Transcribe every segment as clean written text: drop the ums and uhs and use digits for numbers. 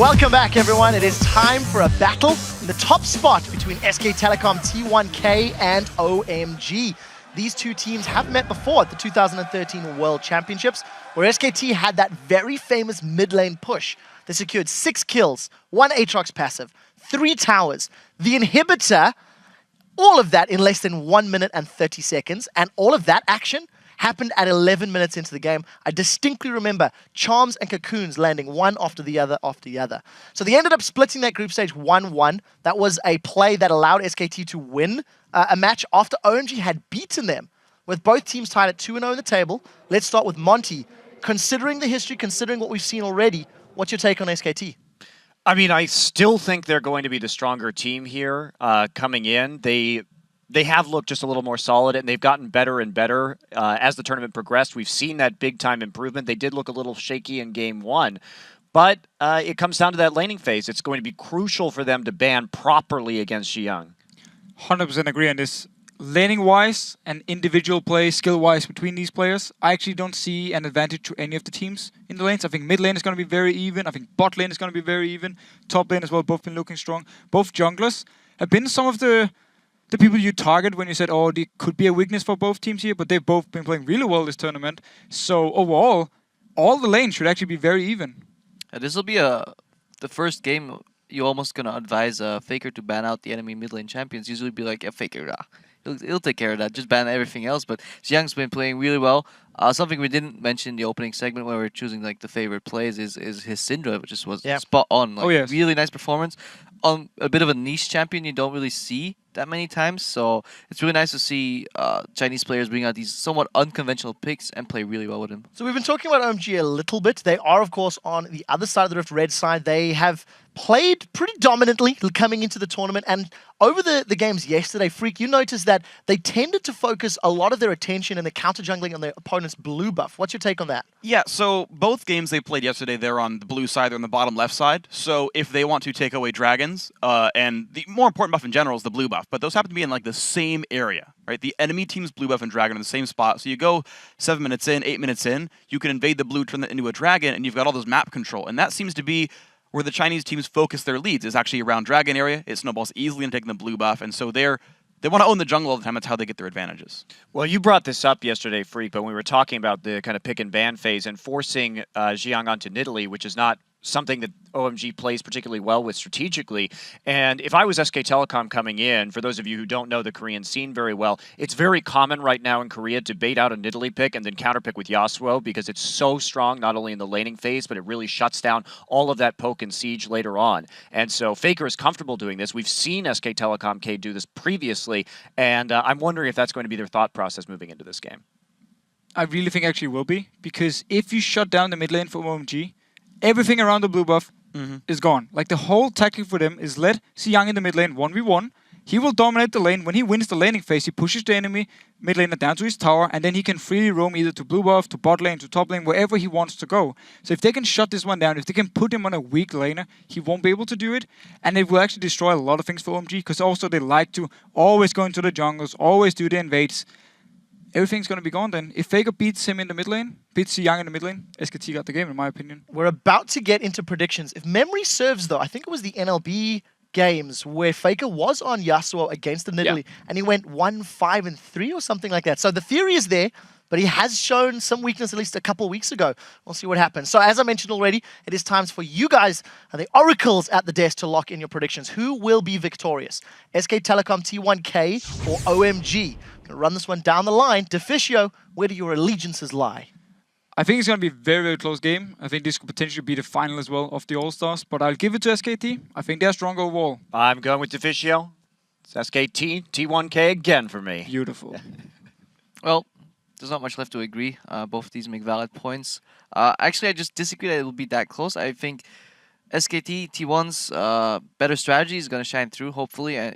Welcome back, everyone. It is time for a battle in the top spot between SK Telecom T1K and OMG. These two teams have met before at the 2013 World Championships, where SKT had that very famous mid lane push. They secured 6 kills, 1 Aatrox passive, 3 towers, the inhibitor, all of that in less than 1 minute and 30 seconds, and all of that action happened at 11 minutes into the game. I distinctly remember Charms and Cocoons landing one after the other after the other. So they ended up splitting that group stage 1-1. That was a play that allowed SKT to win a match after OMG had beaten them, with both teams tied at 2-0 in the table. Let's start with Monty. Considering the history, considering what we've seen already, what's your take on SKT? I mean, I still think they're going to be the stronger team here coming in. They have looked just a little more solid, and they've gotten better and better as the tournament progressed. We've seen that big-time improvement. They did look a little shaky in Game 1, but it comes down to that laning phase. It's going to be crucial for them to ban properly against Xiyang. 100% agree on this. Laning-wise and individual play, skill-wise between these players, I actually don't see an advantage to any of the teams in the lanes. I think mid lane is going to be very even. I think bot lane is going to be very even. Top lane as well, both been looking strong. Both junglers have been some of the people you target when you said, oh, there could be a weakness for both teams here, but they've both been playing really well this tournament. So overall, all the lanes should actually be very even. This will be the first game you're almost going to advise FLICKR to ban out the enemy mid lane champions. Usually be like, yeah, FLICKR, he'll take care of that. Just ban everything else. But Xiyang's been playing really well. Something we didn't mention in the opening segment when we were choosing like the favorite plays is his Syndra, which was spot on. Like, really nice performance. On a bit of a niche champion you don't really see that many times, so it's really nice to see Chinese players bring out these somewhat unconventional picks and play really well with him. So we've been talking about OMG a little bit. They are, of course, on the other side of the rift, red side. They have played pretty dominantly coming into the tournament, and over the games yesterday, Freak, you noticed that they tended to focus a lot of their attention and their counter jungling on their opponent's blue buff. What's your take on that? Yeah, so both games they played yesterday, they're on the blue side, they're on the bottom left side. So if they want to take away dragons, and the more important buff in general is the blue buff, but those happen to be in like the same area, right? The enemy team's blue buff and dragon are in the same spot. So you go 7 minutes in, 8 minutes in, you can invade the blue, turn that into a dragon, and you've got all those map control. And that seems to be where the Chinese teams focus their leads, is actually around dragon area. It snowballs easily in taking the blue buff, and so they want to own the jungle all the time. That's how they get their advantages. Well, you brought this up yesterday, Freak, but we were talking about the kind of pick and ban phase and forcing Xiyang onto Nidalee, which is not something that OMG plays particularly well with strategically. And if I was SK Telecom coming in, for those of you who don't know the Korean scene very well, it's very common right now in Korea to bait out a Nidalee pick and then counterpick with Yasuo because it's so strong, not only in the laning phase, but it really shuts down all of that poke and siege later on. And so FLICKR is comfortable doing this. We've seen SK Telecom K do this previously, and I'm wondering if that's going to be their thought process moving into this game. I really think actually will be, because if you shut down the mid lane for OMG, everything around the blue buff is gone. Like, the whole tactic for them is let Xiyang in the mid lane 1v1. He will dominate the lane. When he wins the laning phase, he pushes the enemy mid laner down to his tower, and then he can freely roam either to blue buff, to bot lane, to top lane, wherever he wants to go. So if they can shut this one down, if they can put him on a weak laner, he won't be able to do it. And it will actually destroy a lot of things for OMG, because also they like to always go into the jungles, always do the invades. Everything's going to be gone then. If FLICKR beats him in the mid lane, beats Xiyang in the mid lane, SKT got the game, in my opinion. We're about to get into predictions. If memory serves, though, I think it was the NLB games where FLICKR was on Yasuo against the Nidalee, and he went 1-5-3 or something like that. So the theory is there, but he has shown some weakness at least a couple of weeks ago. We'll see what happens. So as I mentioned already, it is time for you guys, the oracles at the desk, to lock in your predictions. Who will be victorious? SK Telecom T1K or OMG? I'm going to run this one down the line. Deficio, where do your allegiances lie? I think it's going to be a very, very close game. I think this could potentially be the final as well of the All-Stars, but I'll give it to SKT. I think they're stronger overall. I'm going with Deficio. It's SKT, T1K again for me. Beautiful. Well, there's not much left to agree. Both of these make valid points. Actually, I just disagree that it will be that close. I think SKT T1's better strategy is going to shine through, hopefully,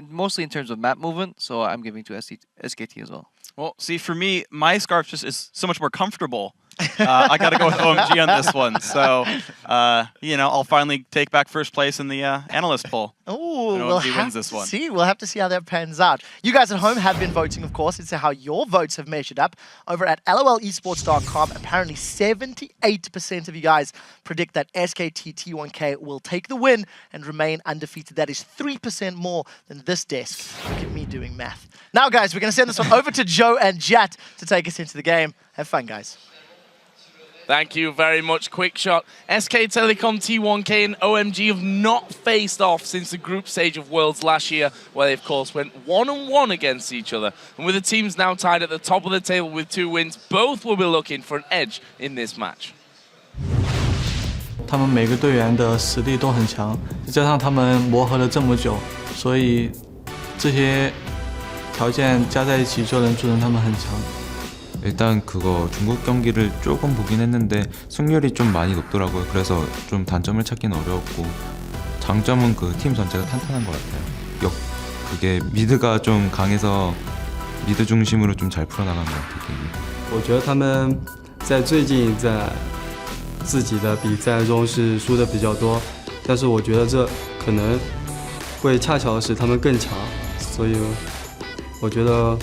mostly in terms of map movement. So I'm giving to SKT as well. Well, see, for me, my Scarf just is so much more comfortable I got to go with OMG on this one. So, I'll finally take back first place in the analyst poll. Oh, And we'll OMG have wins this to one. see. We'll have to see how that pans out. You guys at home have been voting, of course. It's how your votes have measured up. Over at lolesports.com, apparently 78% of you guys predict that SKT T1K will take the win and remain undefeated. That is 3% more than this desk. Look at me doing math. Now, guys, we're going to send this one over to Joe and Jat to take us into the game. Have fun, guys. Thank you very much, Quick Shot. SK Telecom, T1K and OMG have not faced off since the group stage of Worlds last year, where they, of course, went 1-1 against each other. And with the teams now tied at the top of the table with 2 wins, both will be looking for an edge in this match. 他们每个队员的实力都很强，再加上他们磨合了这么久，所以这些条件加在一起就能组成他们很强。 일단 그거 중국 경기를 조금 보긴 했는데 승률이 좀 많이 높더라고요. 그래서 좀 단점을 찾기는 어려웠고 장점은 그 팀 전체가 탄탄한 것 같아요. 그게 미드가 좀 강해서 미드 중심으로 좀 잘 풀어나가는 것 같아요. 我觉得他们在最近在自己的比赛中是输的比较多，但是我觉得这可能会恰巧使他们更强，所以我觉得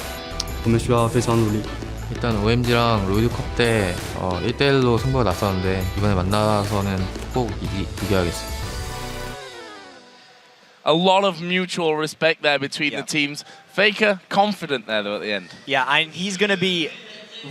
我们需要非常努力。 일단 OMG랑 롤드컵 때 1대1로 승부가 났었는데 이번에 만나서는 꼭 이겨야겠어요. A lot of mutual respect there between the teams. FLICKR confident there, though, at the end. Yeah, he's going to be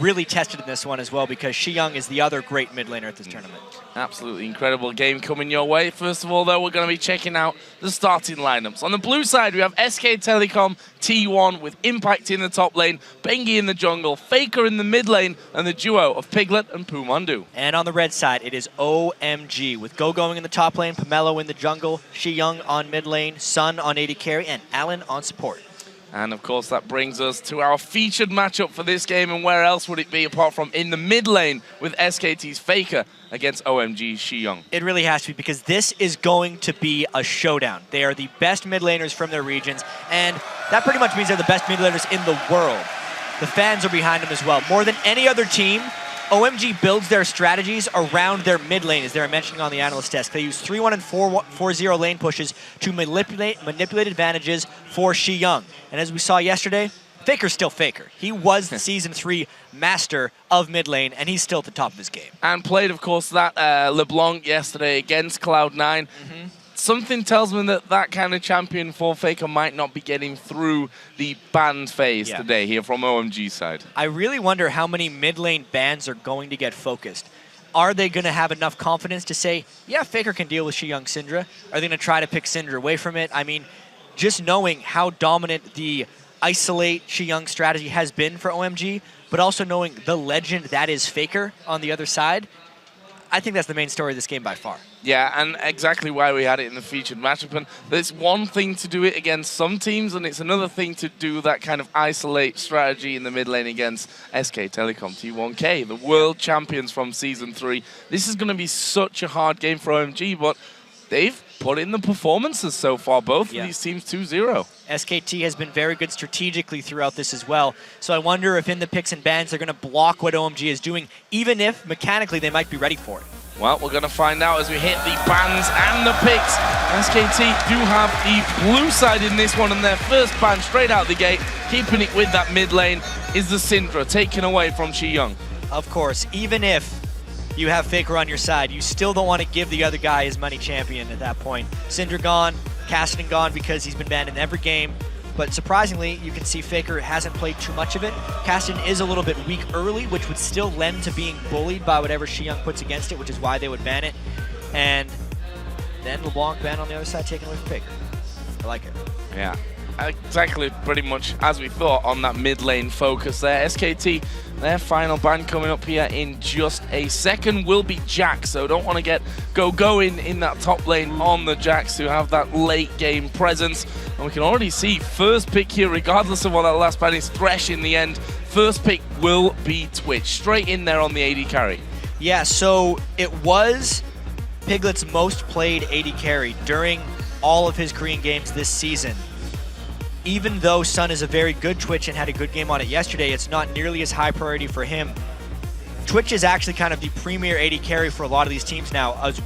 really tested in this one as well because Xiyang is the other great mid laner at this tournament. Absolutely incredible game coming your way. First of all, though, we're going to be checking out the starting lineups. On the blue side, we have SK Telecom T1 with Impact in the top lane, Bengi in the jungle, FLICKR in the mid lane, and the duo of Piglet and PoohManDu. And on the red side, it is OMG with Gogoing in the top lane, pomelo in the jungle, Xiyang on mid lane, Sun on AD carry, and Alan on support. And of course, that brings us to our featured matchup for this game. And where else would it be apart from in the mid lane with SKT's FLICKR against OMG's Xiyang? It really has to be because this is going to be a showdown. They are the best mid laners from their regions, and that pretty much means they're the best mid laners in the world. The fans are behind them as well. More than any other team, OMG builds their strategies around their mid lane, as they were mentioning on the analyst desk. They use 3-1 and 4-0 lane pushes to manipulate advantages for Xiyang. And as we saw yesterday, FLICKR's still FLICKR. He was the Season 3 master of mid lane, and he's still at the top of his game. And played, of course, that LeBlanc yesterday against Cloud9. Something tells me that that kind of champion for FLICKR might not be getting through the banned phase today here from OMG's side. I really wonder how many mid lane bans are going to get focused. Are they going to have enough confidence to say, yeah, FLICKR can deal with Xiyang Syndra? Are they going to try to pick Syndra away from it? I mean, just knowing how dominant the isolate Xiyang strategy has been for OMG, but also knowing the legend that is FLICKR on the other side, I think that's the main story of this game by far. Yeah, and exactly why we had it in the featured matchup. And there's one thing to do it against some teams, and it's another thing to do that kind of isolate strategy in the mid lane against SK Telecom T1K, the world champions from Season 3. This is going to be such a hard game for OMG, but they've put in the performances so far, both of these teams 2-0. SKT has been very good strategically throughout this as well. So I wonder if in the picks and bans they're going to block what OMG is doing, even if mechanically they might be ready for it. Well, we're going to find out as we hit the bans and the picks. SKT do have the blue side in this one, and their first ban straight out the gate, keeping it with that mid lane, is the Syndra, taken away from Xiyang. Of course, even if you have FLICKR on your side, you still don't want to give the other guy his money champion at that point. Syndra gone, Cassidy gone because he's been banned in every game. But surprisingly, you can see FLICKR hasn't played too much of it. Cassidy is a little bit weak early, which would still lend to being bullied by whatever Xiyang puts against it, which is why they would ban it. And then LeBlanc ban on the other side, taken away from FLICKR. I like it. Yeah, exactly, pretty much as we thought on that mid lane focus there. SKT, their final ban coming up here in just a second will be Jax, so don't want to get Gogoing in that top lane on the Jax to have that late game presence. And we can already see first pick here, regardless of what that last ban is, Thresh in the end. First pick will be Twitch, straight in there on the AD carry. Yeah, so it was Piglet's most played AD carry during all of his Korean games this season. Even though Sun is a very good Twitch and had a good game on it yesterday, it's not nearly as high priority for him. Twitch is actually kind of the premier AD carry for a lot of these teams now, as,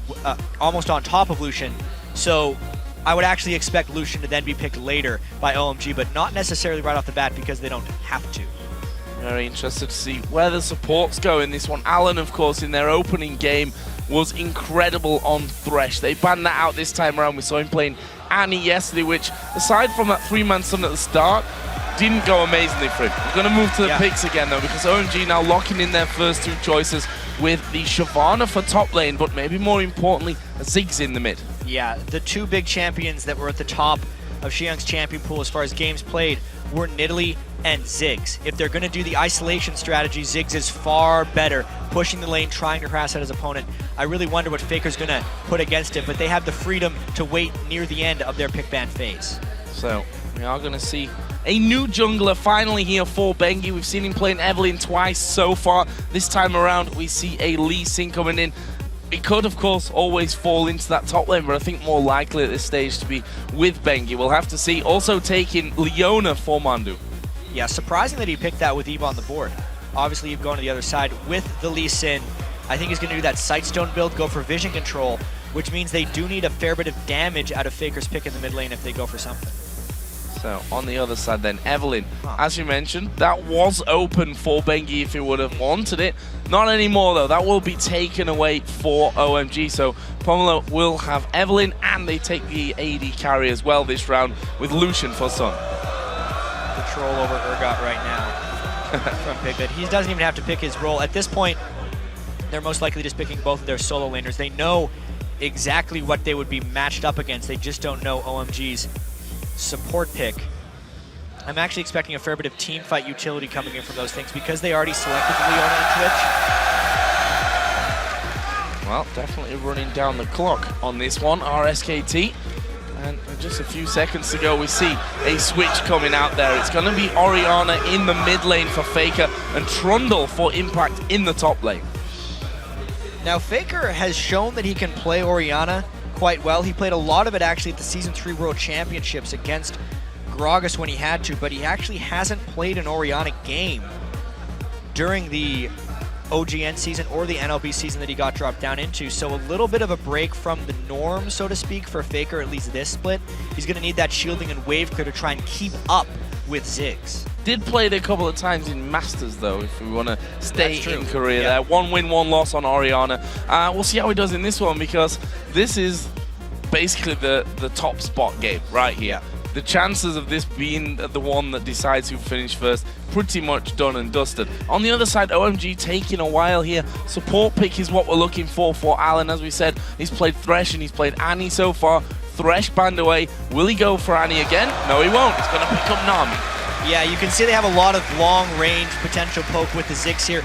almost on top of Lucian. So I would actually expect Lucian to then be picked later by OMG, but not necessarily right off the bat because they don't have to. Very interested to see where the supports go in this one. Alan, of course, in their opening game was incredible on Thresh. They banned that out this time around. We saw him playing Annie yesterday, which, aside from that 3-man stun at the start, didn't go amazingly for him. We're going to move to the picks again, though, because OMG now locking in their first 2 choices with the Shyvana for top lane, but maybe more importantly, Ziggs in the mid. Yeah, the 2 big champions that were at the top of Xiyang's champion pool as far as games played were Nidalee and Ziggs. If they're going to do the isolation strategy, Ziggs is far better, pushing the lane, trying to harass out his opponent. I really wonder what FLICKR's going to put against it, but they have the freedom to wait near the end of their pick ban phase. So we are going to see a new jungler finally here for Bengi. We've seen him playing Evelyn twice so far. This time around, we see a Lee Sin coming in. It could, of course, always fall into that top lane, but I think more likely at this stage to be with Bengi. We'll have to see. Also taking Leona for PoohManDu. Yeah, surprising that he picked that with Eve on the board. Obviously, you've gone to the other side with the Lee Sin. I think he's going to do that Sightstone build, go for vision control, which means they do need a fair bit of damage out of FLICKR's pick in the mid lane if they go for something. So on the other side then, Evelyn, as you mentioned, that was open for Bengi if he would have wanted it. Not anymore though, that will be taken away for OMG. So Pomelo will have Evelyn, and they take the AD carry as well this round with Lucian for Sun. Control over Urgot right now from Piglet. He doesn't even have to pick his role. At this point, they're most likely just picking both of their solo laners. They know exactly what they would be matched up against. They just don't know OMG's support pick. I'm actually expecting a fair bit of team fight utility coming in from those things because they already selected Leona and Twitch. Well, definitely running down the clock on this one, our SKT. And just a few seconds to go, we see a switch coming out there. It's going to be Orianna in the mid lane for FLICKR and Trundle for Impact in the top lane. Now, FLICKR has shown that he can play Orianna quite well. He played a lot of it actually at the Season 3 World Championships against Gragas when he had to, but he actually hasn't played an Orianna game during the OGN season or the NLB season that he got dropped down into. So a little bit of a break from the norm, so to speak, for FLICKR, at least this split. He's going to need that shielding and wave clear to try and keep up with Ziggs. Did play it a couple of times in Masters, though, if we want to stay in Korea Yeah. there. 1 win, 1 loss on Orianna. We'll see how he does in this one, because this is basically the top spot game right here. The chances of this being the one that decides who finished first, pretty much done and dusted. On the other side, OMG taking a while here. Support pick is what we're looking for Alan. As we said, he's played Thresh and he's played Annie so far. Thresh banned away. Will he go for Annie again? No, he won't. He's going to pick up Nami. Yeah, you can see they have a lot of long-range potential poke with the Ziggs here.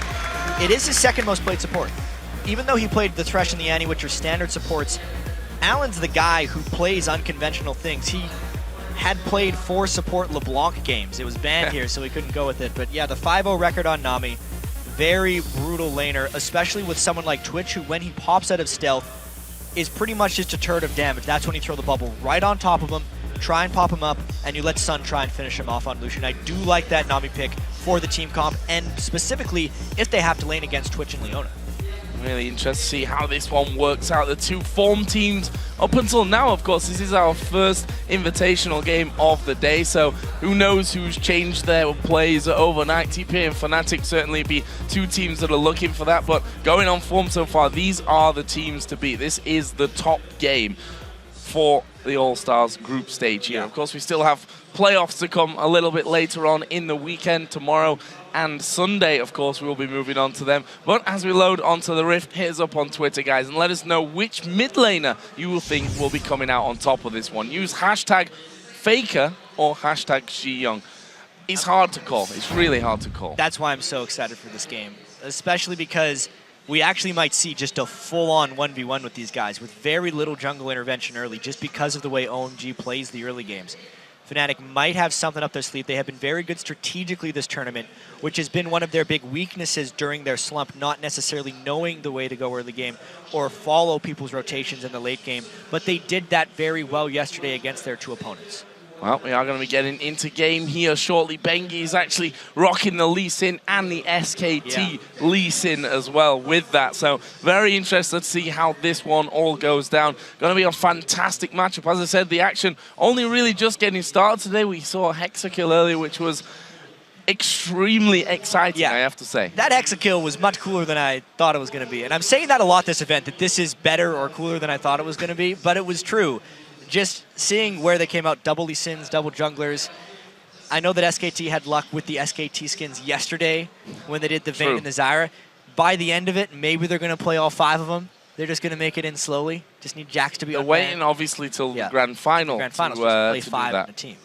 It is his second most played support. Even though he played the Thresh and the Annie, which are standard supports, Alan's the guy who plays unconventional things. He had played 4 support LeBlanc games. It was banned here, so he couldn't go with it. But yeah, the 5-0 record on Nami, very brutal laner, especially with someone like Twitch, who when he pops out of stealth is pretty much just a turret of damage. That's when you throw the bubble right on top of him, try and pop him up, and you let Sun try and finish him off on Lucian. I do like that Nami pick for the team comp, and specifically if they have to lane against Twitch and Leona. Really interested to see how this one works out. The 2 form teams up until now, of course, this is our first invitational game of the day, so who knows who's changed their plays overnight. TPA and Fnatic certainly be 2 teams that are looking for that, but going on form so far, these are the teams to beat. This is the top game for the All-Stars group stage here. Of course, we still have playoffs to come a little bit later on in the weekend, tomorrow and Sunday. Of course, we will be moving on to them. But as we load onto the Rift, hit us up on Twitter, guys, and let us know which mid laner you will think will be coming out on top of this one. Use hashtag FLICKR or hashtag Xiyang. It's hard to call. It's really hard to call. That's why I'm so excited for this game, especially because we actually might see just a full-on 1v1 with these guys with very little jungle intervention early, just because of the way OMG plays the early games. Fnatic might have something up their sleeve. They have been very good strategically this tournament, which has been one of their big weaknesses during their slump, not necessarily knowing the way to go early game or follow people's rotations in the late game, but they did that very well yesterday against their 2 opponents. Well, we are going to be getting into game here shortly. Bengi is actually rocking the Lee Sin and the SKT Lee Sin as well with that. So very interested to see how this one all goes down. Going to be a fantastic matchup. As I said, the action only really just getting started today. We saw a Hexakill earlier, which was extremely exciting, I have to say. That Hexakill was much cooler than I thought it was going to be. And I'm saying that a lot this event, that this is better or cooler than I thought it was going to be, but it was true. Just seeing where they came out, double Lee Sins, double junglers. I know that SKT had luck with the SKT skins yesterday when they did the Vayne and the Zyra. By the end of it, maybe they're going to play all 5 of them. They're just going to make it in slowly. Just need Jax to be They're waiting, obviously, till the grand final to play 5 in a team.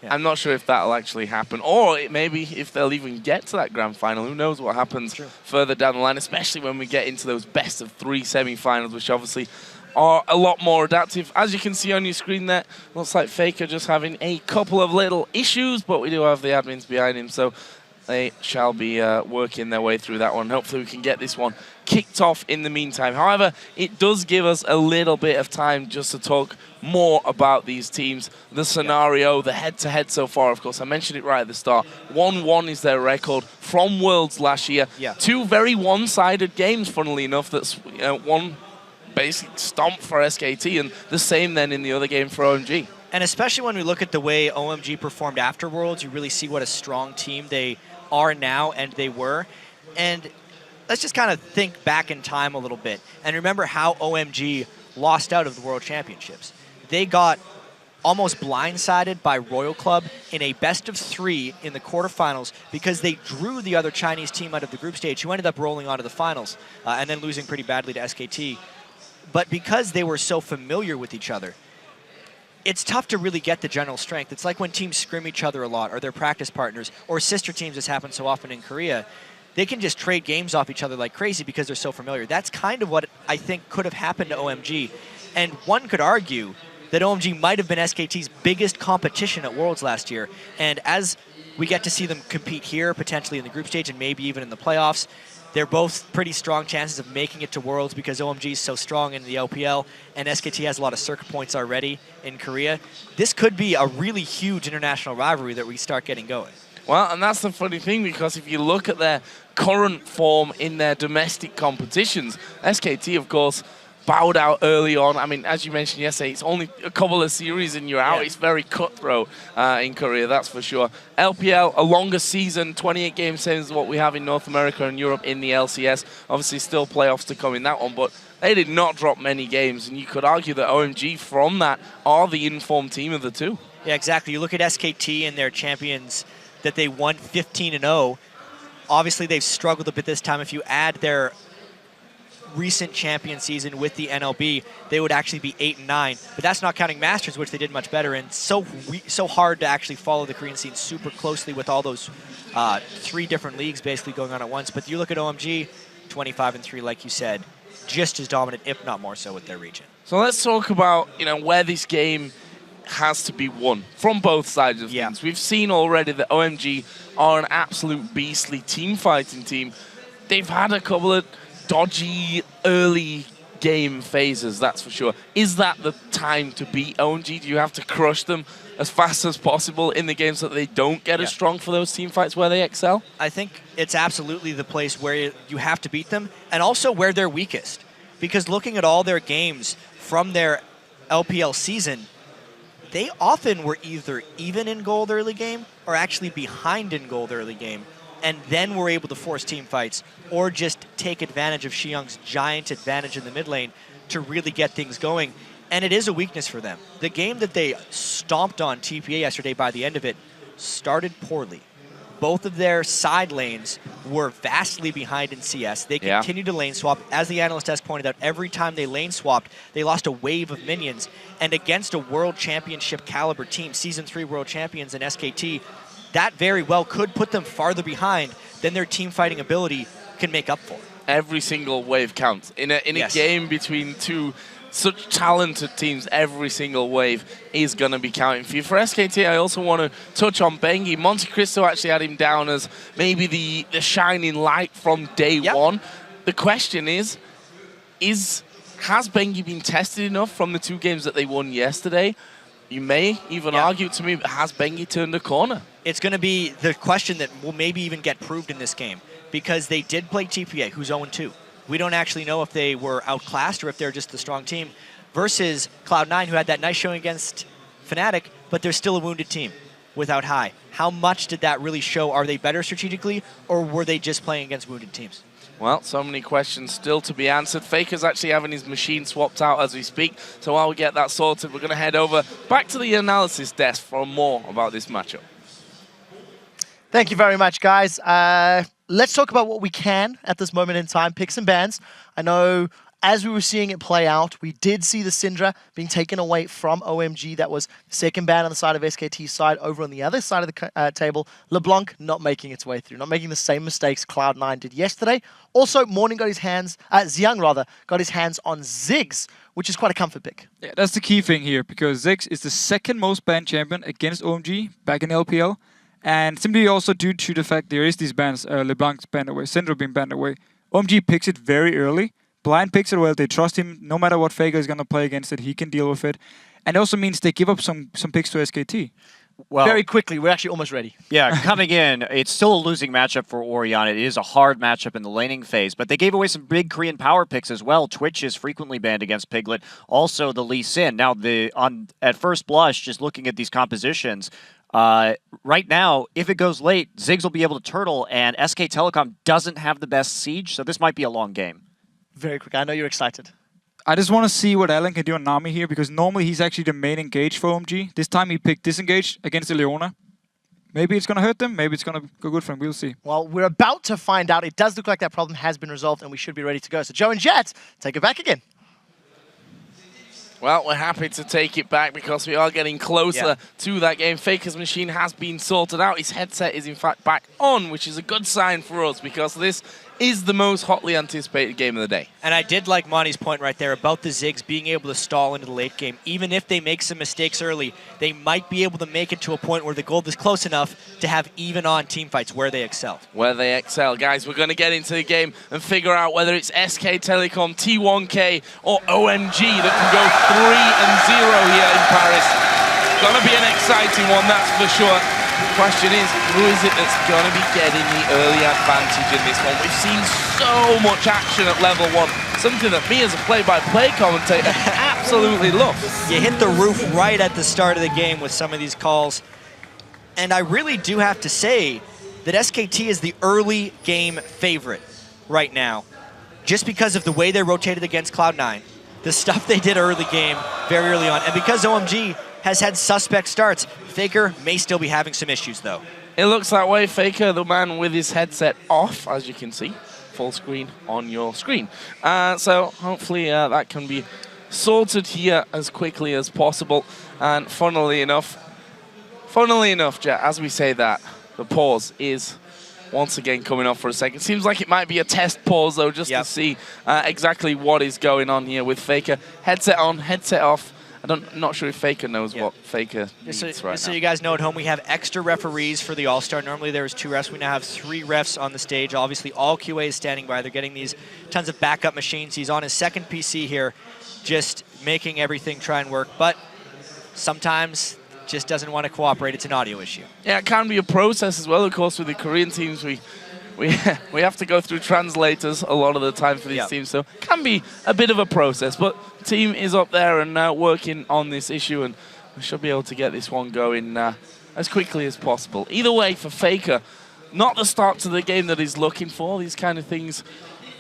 I'm not sure if that'll actually happen, or maybe if they'll even get to that grand final. Who knows what happens further down the line, especially when we get into those best of 3 semi-finals, which obviously are a lot more adaptive. As you can see on your screen there, looks like FLICKR just having a couple of little issues, but we do have the admins behind him, so they shall be working their way through that one. Hopefully we can get this one kicked off in the meantime. However, it does give us a little bit of time just to talk more about these teams, the scenario, the head-to-head so far. Of course, I mentioned it right at the start. 1-1 is their record from Worlds last year. 2 very one-sided games, funnily enough. That's one basic stomp for SKT, and the same then in the other game for OMG. And especially when we look at the way OMG performed after Worlds, you really see what a strong team they are now and they were. And let's just kind of think back in time a little bit and remember how OMG lost out of the World Championships. They got almost blindsided by Royal Club in a best-of-3 in the quarterfinals because they drew the other Chinese team out of the group stage, who ended up rolling on to the finals and then losing pretty badly to SKT. But because they were so familiar with each other, it's tough to really get the general strength. It's like when teams scrim each other a lot, or their practice partners, or sister teams, as happens so often in Korea. They can just trade games off each other like crazy because they're so familiar. That's kind of what I think could have happened to OMG. And one could argue that OMG might have been SKT's biggest competition at Worlds last year. And as we get to see them compete here, potentially in the group stage and maybe even in the playoffs, they're both pretty strong chances of making it to Worlds because OMG is so strong in the LPL and SKT has a lot of circuit points already in Korea. This could be a really huge international rivalry that we start getting going. Well, and that's the funny thing, because if you look at their current form in their domestic competitions, SKT, of course, bowed out early on. I mean, as you mentioned yesterday, it's only a couple of series and you're out. It's very cutthroat in Korea, that's for sure. LPL, a longer season, 28 games, same as what we have in North America and Europe in the LCS. Obviously, still playoffs to come in that one, but they did not drop many games, and you could argue that OMG, from that, are the informed team of the two. Yeah, exactly. You look at SKT and their champions that they won 15-0. Obviously, they've struggled a bit this time. If you add their recent champion season with the NLB, they would actually be 8-9. But that's not counting Masters, which they did much better. And so hard to actually follow the Korean scene super closely with all those 3 different leagues basically going on at once. But you look at OMG, 25-3, like you said, just as dominant, if not more so, with their region. So let's talk about where this game has to be won from both sides of things. We've seen already that OMG are an absolute beastly team fighting team. They've had a couple of dodgy early game phases, that's for sure. Is that the time to beat OMG? Do you have to crush them as fast as possible in the game so that they don't get as strong for those team fights where they excel? I think it's absolutely the place where you have to beat them, and also where they're weakest. Because looking at all their games from their LPL season, they often were either even in gold early game or actually behind in gold early game, and then were able to force team fights or just take advantage of Xiyang's giant advantage in the mid lane to really get things going. And it is a weakness for them. The game that they stomped on TPA yesterday, by the end of it, started poorly. Both of their side lanes were vastly behind in CS. They continued to lane swap. As the analyst desk pointed out, every time they lane swapped, they lost a wave of minions. And against a World Championship caliber team, Season 3 World Champions in SKT, that very well could put them farther behind than their team fighting ability can make up for. Every single wave counts. In a game between two such talented teams, every single wave is going to be counting for you. For SKT, I also want to touch on Bengi. Monte Cristo actually had him down as maybe the shining light from day one. The question is, has Bengi been tested enough from the 2 games that they won yesterday? you may even argue to me, has Bengi turned a corner? It's going to be the question that will maybe even get proved in this game, because they did play TPA, who's 0-2. We don't actually know if they were outclassed or if they're just the strong team, versus Cloud9, who had that nice showing against Fnatic, but they're still a wounded team without High. How much did that really show? Are they better strategically, or were they just playing against wounded teams? Well, so many questions still to be answered. Faker's actually having his machine swapped out as we speak. So while we get that sorted, we're going to head over back to the analysis desk for more about this matchup. Thank you very much, guys. Let's talk about what we can at this moment in time. Picks and bans. I know as we were seeing it play out, we did see the Syndra being taken away from OMG. That was second ban on the side of SKT's side. Over on the other side of the table, LeBlanc not making its way through, not making the same mistakes Cloud9 did yesterday. Also, Morning got his hands, Xiyang rather, got his hands on Ziggs, which is quite a comfort pick. Yeah, that's the key thing here, because Ziggs is the second most banned champion against OMG back in LPL. And simply also due to the fact there is these bans, LeBlanc's banned away, Syndra being banned away. OMG picks it very early. Blind picks it well, they trust him, no matter what Faker is going to play against it, he can deal with it. And it also means they give up some picks to SKT. Well, very quickly, we're actually almost ready. Yeah, coming in, it's still a losing matchup for Orianna. It is a hard matchup in the laning phase, but they gave away some big Korean power picks as well. Twitch is frequently banned against Piglet, also the Lee Sin. Now, at first blush, just looking at these compositions, right now, if it goes late, Ziggs will be able to turtle, and SK Telecom doesn't have the best siege, so this might be a long game. Very quick. I know you're excited. I just want to see what Alan can do on Nami here, because normally he's actually the main engage for OMG. This time he picked disengage against the Leona. Maybe it's going to hurt them, maybe it's going to go good for him. We'll see. Well, we're about to find out. It does look like that problem has been resolved, and we should be ready to go. So Joe and Jet, take it back again. Well, we're happy to take it back because we are getting closer to that game. Faker's machine has been sorted out. His headset is in fact back on, which is a good sign for us because this is the most hotly anticipated game of the day. And I did like Monty's point right there about the Ziggs being able to stall into the late game. Even if they make some mistakes early, they might be able to make it to a point where the gold is close enough to have even-on teamfights where they excel. Where they excel. Guys, we're going to get into the game and figure out whether it's SK Telecom, T1K, or OMG that can go 3-0 here in Paris. Gonna be an exciting one, that's for sure. The question is, who is it that's going to be getting the early advantage in this one? We've seen so much action at level 1, something that me as a play-by-play commentator absolutely love. You hit the roof right at the start of the game with some of these calls. And I really do have to say that SKT is the early game favorite right now, just because of the way they rotated against Cloud9, the stuff they did early game, very early on, and because OMG has had suspect starts. Faker may still be having some issues, though. It looks that way. Faker, the man with his headset off, as you can see. Full screen on your screen. So hopefully that can be sorted here as quickly as possible. And funnily enough, Jet, as we say that, the pause is once again coming off for a second. Seems like it might be a test pause, though, just to see exactly what is going on here with Faker. Headset on, headset off. I'm not sure if Faker knows what Faker needs right now. So you guys know at home, we have extra referees for the All-Star. Normally there was 2 refs. We now have 3 refs on the stage. Obviously, all QA is standing by. They're getting these tons of backup machines. He's on his second PC here, just making everything try and work. But sometimes just doesn't want to cooperate. It's an audio issue. Yeah, it can be a process as well. Of course, with the Korean teams, we have to go through translators a lot of the time for these teams, so it can be a bit of a process. But the team is up there and working on this issue, and we should be able to get this one going as quickly as possible. Either way, for Faker, not the start to the game that he's looking for. These kind of things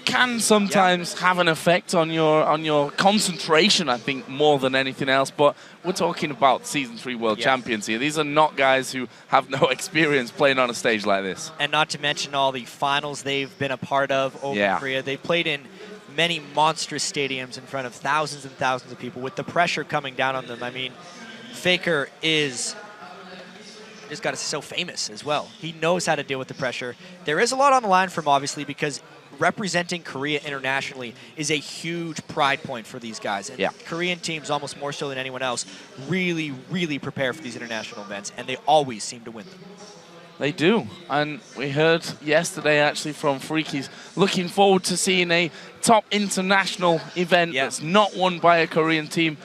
can sometimes have an effect on your concentration, I think, more than anything else. But we're talking about Season 3 World Champions here. These are not guys who have no experience playing on a stage like this. And not to mention all the finals they've been a part of over in Korea. They've played in many monstrous stadiums in front of thousands and thousands of people with the pressure coming down on them. I mean, Faker is just got to say so famous as well. He knows how to deal with the pressure. There is a lot on the line for him, obviously, because representing Korea internationally is a huge pride point for these guys. And Korean teams, almost more so than anyone else, really, really prepare for these international events, and they always seem to win them. They do. And we heard yesterday, actually, from Freakies, looking forward to seeing a top international event that's not won by a Korean team.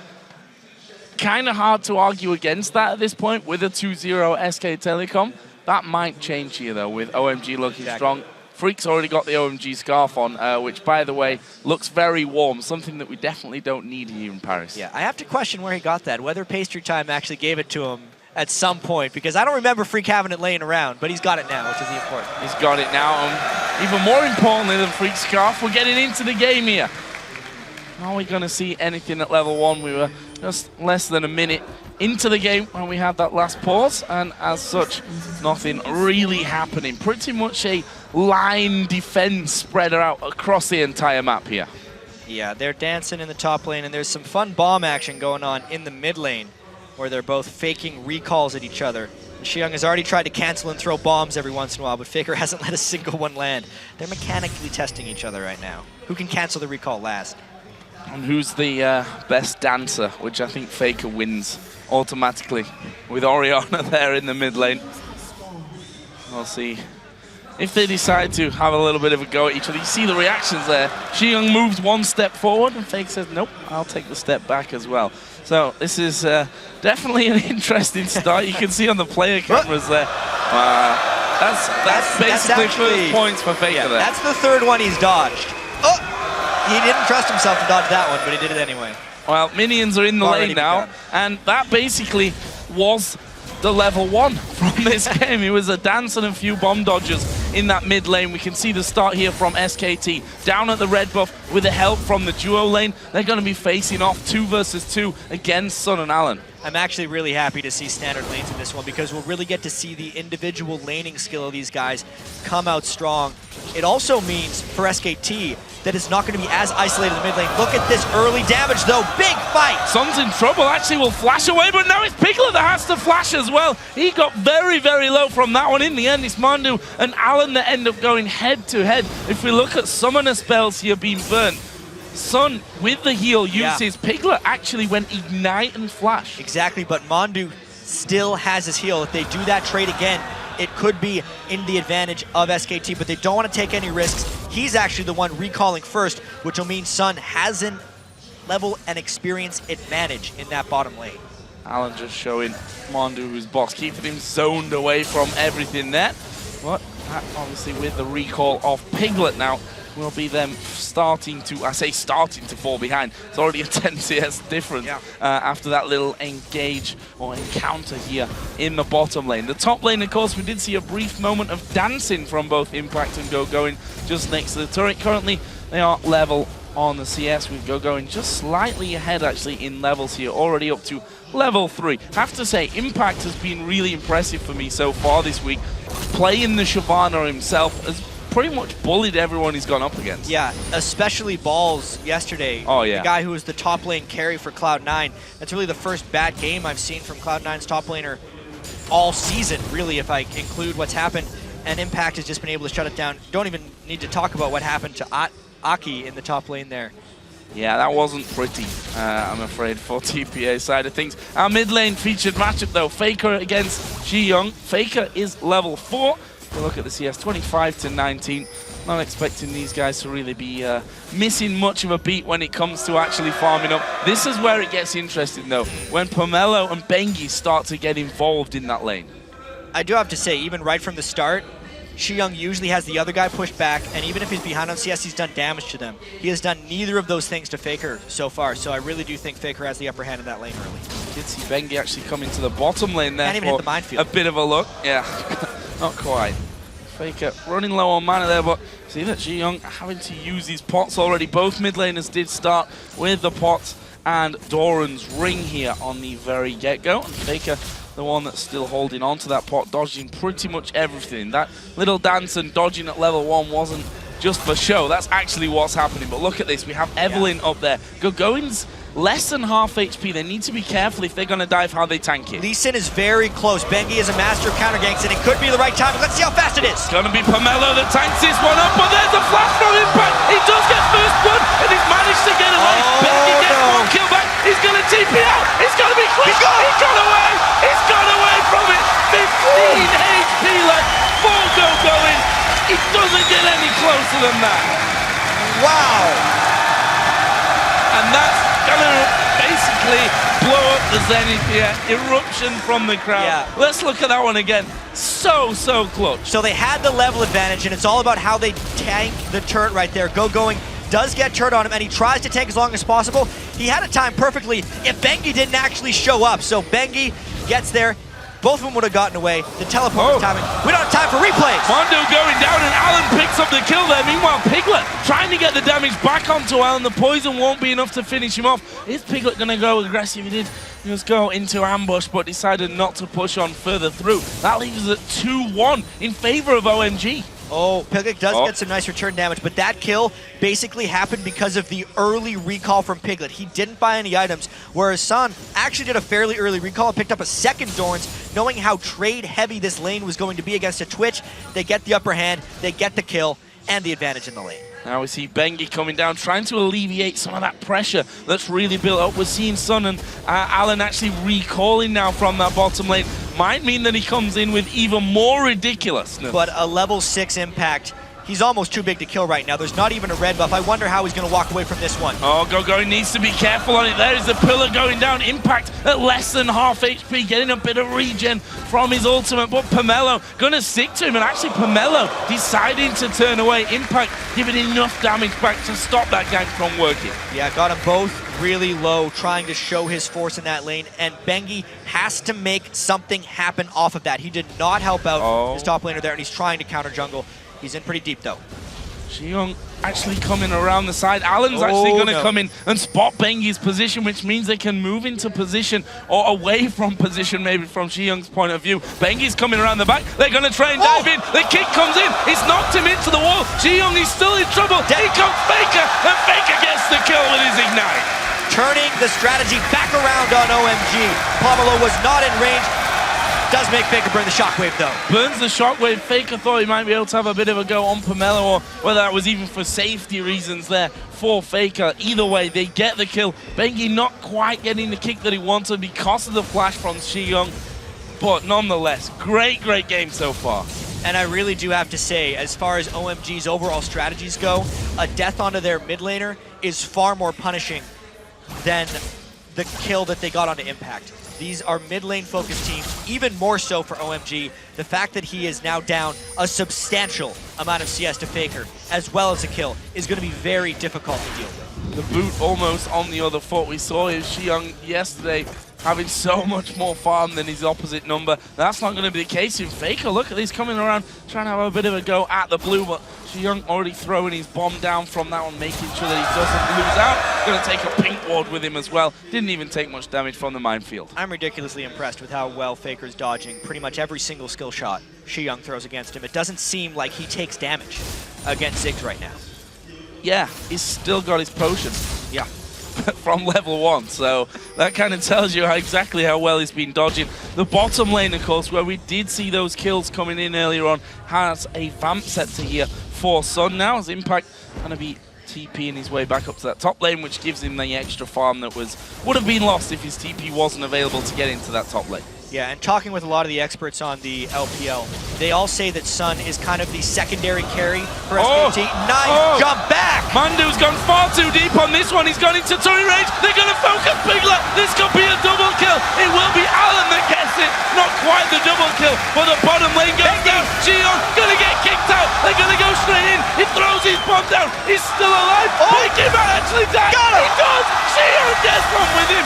kind of hard to argue against that at this point with a 2-0 SK Telecom. That might change here, though, with OMG looking strong. Freak's already got the OMG scarf on, which, by the way, looks very warm, something that we definitely don't need here in Paris. Yeah, I have to question where he got that, whether Pastry Time actually gave it to him at some point, because I don't remember Freak having it laying around, but he's got it now, which is the important. He's got it now. Even more importantly than Freak's scarf, we're getting into the game here. Are we going to see anything at level 1? We were just less than a minute into the game when we had that last pause, and as such, nothing really happening. Pretty much a line defense spread out across the entire map here. Yeah, they're dancing in the top lane, and there's some fun bomb action going on in the mid lane, where they're both faking recalls at each other. And Xiyang has already tried to cancel and throw bombs every once in a while, but FLICKR hasn't let a single one land. They're mechanically testing each other right now. Who can cancel the recall last? And who's the best dancer, which I think FLICKR wins automatically with Orianna there in the mid lane. We'll see if they decide to have a little bit of a go at each other. You see the reactions there. Xiyang moves one step forward and FLICKR says, nope, I'll take the step back as well. So this is definitely an interesting start. You can see on the player cameras there. That's basically first points for FLICKR there. That's the third one he's dodged. Oh! He didn't trust himself to dodge that one, but he did it anyway. Well, minions are in the lane now, and that basically was the level 1 from this game. It was a dance and a few bomb dodges in that mid lane. We can see the start here from SKT. Down at the red buff with the help from the duo lane. They're going to be facing off 2 versus 2 against Sun and Alan. I'm actually really happy to see standard lanes in this one, because we'll really get to see the individual laning skill of these guys come out strong. It also means for SKT that it's not going to be as isolated in the mid lane. Look at this early damage, though. Big fight. Sun's in trouble. Actually will flash away, but now it's Piglet that has to flash as well. He got very, very low from that one. In the end, it's PoohManDu and Alan that end up going head to head. If we look at summoner spells here being burnt, Sun, with the heal, uses Piglet actually went Ignite and Flash. Exactly, but PoohManDu still has his heal. If they do that trade again, it could be in the advantage of SKT, but they don't want to take any risks. He's actually the one recalling first, which will mean Sun has an level and experience advantage in that bottom lane. Alan just showing PoohManDu who's boss, keeping him zoned away from everything there. But that obviously with the recall of Piglet now will be them starting to fall behind. It's already a 10 CS difference after that little engage or encounter here in the bottom lane. The top lane, of course, we did see a brief moment of dancing from both Impact and Gogoing just next to the turret. Currently, they are level on the CS with Gogoing just slightly ahead actually in levels here, already up to level 3. Have to say, Impact has been really impressive for me so far this week. Playing the Shyvana himself has pretty much bullied everyone he's gone up against. Yeah, especially Balls yesterday. Oh, yeah. The guy who was the top lane carry for Cloud9. That's really the first bad game I've seen from Cloud9's top laner all season, really, if I include what's happened. And Impact has just been able to shut it down. Don't even need to talk about what happened to Aki in the top lane there. Yeah, that wasn't pretty, I'm afraid, for TPA side of things. Our mid lane featured matchup, though, FLICKR against xiyang. FLICKR is level 4. We look at the CS, 25 to 19. Not expecting these guys to really be missing much of a beat when it comes to actually farming up. This is where it gets interesting, though, when pomelo and bengi start to get involved in that lane. I do have to say, even right from the start, Xiyang usually has the other guy pushed back, and even if he's behind on CS, he's done damage to them. He has done neither of those things to FLICKR so far, so I really do think FLICKR has the upper hand in that lane early. Did see bengi actually come into the bottom lane there. Can't even hit the minefield. A bit of a look. Yeah, not quite. FLICKR running low on mana there, but see that xiyang having to use these pots already. Both mid laners did start with the pots and Doran's ring here on the very get-go. And FLICKR, the one that's still holding on to that pot, dodging pretty much everything. That little dance and dodging at level 1 wasn't just for show. That's actually what's happening. But look at this. We have Evelyn up there. Gogoing's less than half HP. They need to be careful if they're going to dive how they tank it. Lucian is very close. Bengi is a master of counter ganks, and it could be the right time. Let's see how fast it is. It's going to be pomelo that tanks this one up, but there's a flash from Impact. He does get first blood, and he's managed to get away. Bengi gets one kill back. He's going to TP out. It's going to be quick. He got away. He's got away from it. 15 HP left for Gogoing. It doesn't get any closer than that. Wow. And that's gonna basically blow up the zenith here. Eruption from the crowd. Yeah. Let's look at that one again. So clutch. So they had the level advantage, and it's all about how they tank the turret right there. Gogoing does get turret on him, and he tries to tank as long as possible. He had it timed perfectly if bengi didn't actually show up. So bengi gets there. Both of them would have gotten away. The teleport was timing. We don't have time for replays. Mondo going down, and Alan picks up the kill there. Meanwhile, Piglet trying to get the damage back onto Alan. The poison won't be enough to finish him off. Is Piglet going to go aggressive? He did just go into ambush, but decided not to push on further through. That leaves us at 2-1 in favor of OMG. Oh, Piglet does get some nice return damage, but that kill basically happened because of the early recall from Piglet. He didn't buy any items, whereas Sun actually did a fairly early recall and picked up a second Dorns, knowing how trade-heavy this lane was going to be against a Twitch. They get the upper hand, they get the kill, and the advantage in the lane. Now we see bengi coming down, trying to alleviate some of that pressure that's really built up. We're seeing Sun and Alan actually recalling now from that bottom lane. Might mean that he comes in with even more ridiculousness. But a level 6 impact, he's almost too big to kill right now. There's not even a red buff. I wonder how he's going to walk away from this one. Oh, Gogoing needs to be careful on it. There is the pillar going down. Impact at less than half HP, getting a bit of regen from his ultimate. But Pomelo going to stick to him. And actually, Pomelo deciding to turn away. Impact giving enough damage back to stop that gank from working. Yeah, got them both really low, trying to show his force in that lane. And bengi has to make something happen off of that. He did not help out his top laner there, and he's trying to counter jungle. He's in pretty deep, though. Jung actually coming around the side. Alan's actually going to come in and spot bengi's position, which means they can move into position or away from position, maybe from Young's point of view. Bengi's coming around the back. They're going to try and dive in. The kick comes in. It's knocked him into the wall. Young is still in trouble. Here comes FLICKR, and FLICKR gets the kill with his ignite. Turning the strategy back around on OMG. Pomelo was not in range. Does make FLICKR burn the shockwave, though. Burns the shockwave. FLICKR thought he might be able to have a bit of a go on Pomelo, or whether that was even for safety reasons there for FLICKR. Either way, they get the kill. bengi not quite getting the kick that he wanted because of the flash from Young. But nonetheless, great game so far. And I really do have to say, as far as OMG's overall strategies go, a death onto their mid laner is far more punishing than the kill that they got onto Impact. These are mid lane focused teams, even more so for OMG. The fact that he is now down a substantial amount of CS to FLICKR, as well as a kill, is going to be very difficult to deal with. The boot almost on the other foot. We saw his Young yesterday having so much more farm than his opposite number. That's not going to be the case in FLICKR. Look at this, coming around, trying to have a bit of a go at the blue, but Young already throwing his bomb down from that one, making sure that he doesn't lose out. Going to take a pink ward with him as well. Didn't even take much damage from the minefield. I'm ridiculously impressed with how well FLICKR's dodging pretty much every single skill shot Young throws against him. It doesn't seem like he takes damage against Ziggs right now. Yeah, he's still got his potion. Yeah. From level 1, so that kind of tells you exactly how well he's been dodging. The bottom lane, of course, where we did see those kills coming in earlier on, has a vamp set to here for Sun now, as Impact going to be TPing his way back up to that top lane, which gives him the extra farm that would have been lost if his TP wasn't available to get into that top lane. Yeah, and talking with a lot of the experts on the LPL, they all say that Sun is kind of the secondary carry for SKT. Nice jump back! Mandu's gone far too deep on this one. He's gone into turret range. They're going to focus Piglet. This could be a double kill. It will be Alan that gets it. Not quite the double kill, but the bottom lane goes down. Jung going to get kicked out. They're going to go straight in. He throws his bomb down. He's still alive. He might actually die. He does. Jung gets one with him.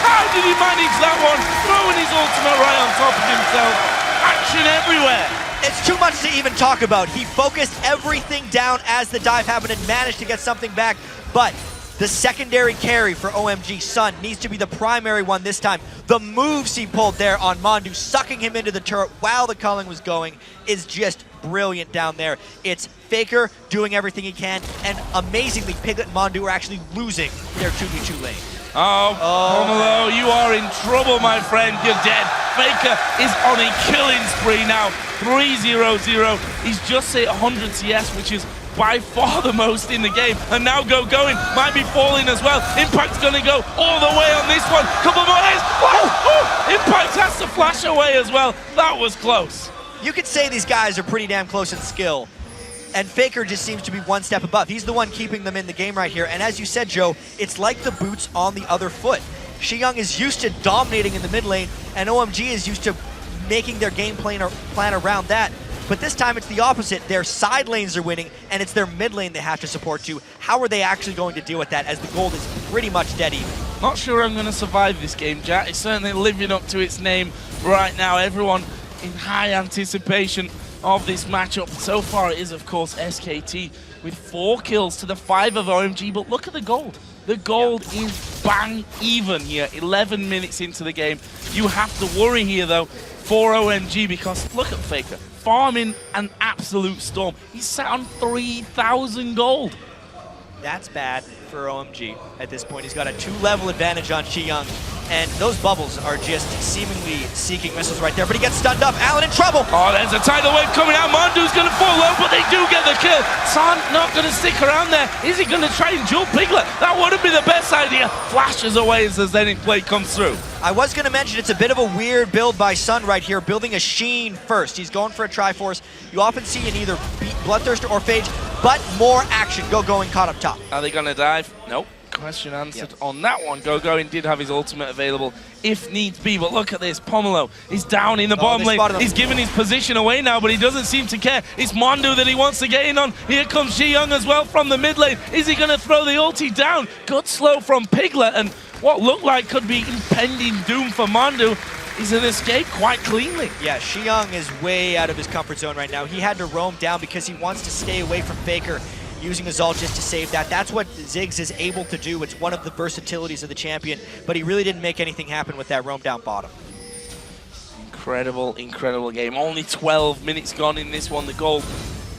How did he manage that one? Throwing his ultimate right on top of himself. Action everywhere. It's too much to even talk about. He focused everything down as the dive happened and managed to get something back. But the secondary carry for OMG, Sun, needs to be the primary one this time. The moves he pulled there on Mandu, sucking him into the turret while the culling was going, is just brilliant down there. It's FLICKR doing everything he can, and amazingly, Piglet and Mandu are actually losing their 2v2 lane. Pomelo, you are in trouble, my friend. You're dead. FLICKR is on a killing spree now. 3-0-0. He's just hit 100 CS, which is by far the most in the game. And now Gogoing might be falling as well. Impact's going to go all the way on this one. Couple more hits. Impact has to flash away as well. That was close. You could say these guys are pretty damn close in skill. And FLICKR just seems to be one step above. He's the one keeping them in the game right here. And as you said, Joe, it's like the boots on the other foot. Xiyang is used to dominating in the mid lane, and OMG is used to making their game plan around that. But this time it's the opposite. Their side lanes are winning, and it's their mid lane they have to support too. How are they actually going to deal with that, as the gold is pretty much dead even? Not sure I'm going to survive this game, Jack. It's certainly living up to its name right now. Everyone in high anticipation of this matchup. So far it is, of course, SKT with 4 kills to the 5 of OMG, but look at the gold. The gold is bang even here, 11 minutes into the game. You have to worry here, though, for OMG, because look at FLICKR, farming an absolute storm. He's sat on 3,000 gold. That's bad for OMG at this point. He's got a 2-level advantage on Xiyang, and those bubbles are just seemingly seeking missiles right there, but he gets stunned up. Allen in trouble. Oh, there's a tidal wave coming out. Mandu's going to fall low, but they do get the kill. San not going to stick around there. Is he going to try and duel Piglet? That wouldn't be the best idea. Flashes away as the Zenith play comes through. I was going to mention it's a bit of a weird build by Sun right here, building a Sheen first. He's going for a Triforce. You often see in either Bloodthirster or Phage, but more action. Gogoing caught up top. Are they going to dive? Nope. Question answered on that one. Gogoing did have his ultimate available if needs be, but look at this. Pomelo is down in the bottom lane. He's given his position away now, but he doesn't seem to care. It's Mandu that he wants to get in on. Here comes Jung as well from the mid lane. Is he going to throw the ulti down? Good slow from Piglet, and what looked like could be impending doom for Mandu is an escape quite cleanly. Yeah, Xiyang is way out of his comfort zone right now. He had to roam down because he wants to stay away from FLICKR, using his ult just to save that. That's what Ziggs is able to do. It's one of the versatilities of the champion, but he really didn't make anything happen with that roam down bottom. Incredible, incredible game. Only 12 minutes gone in this one. The goal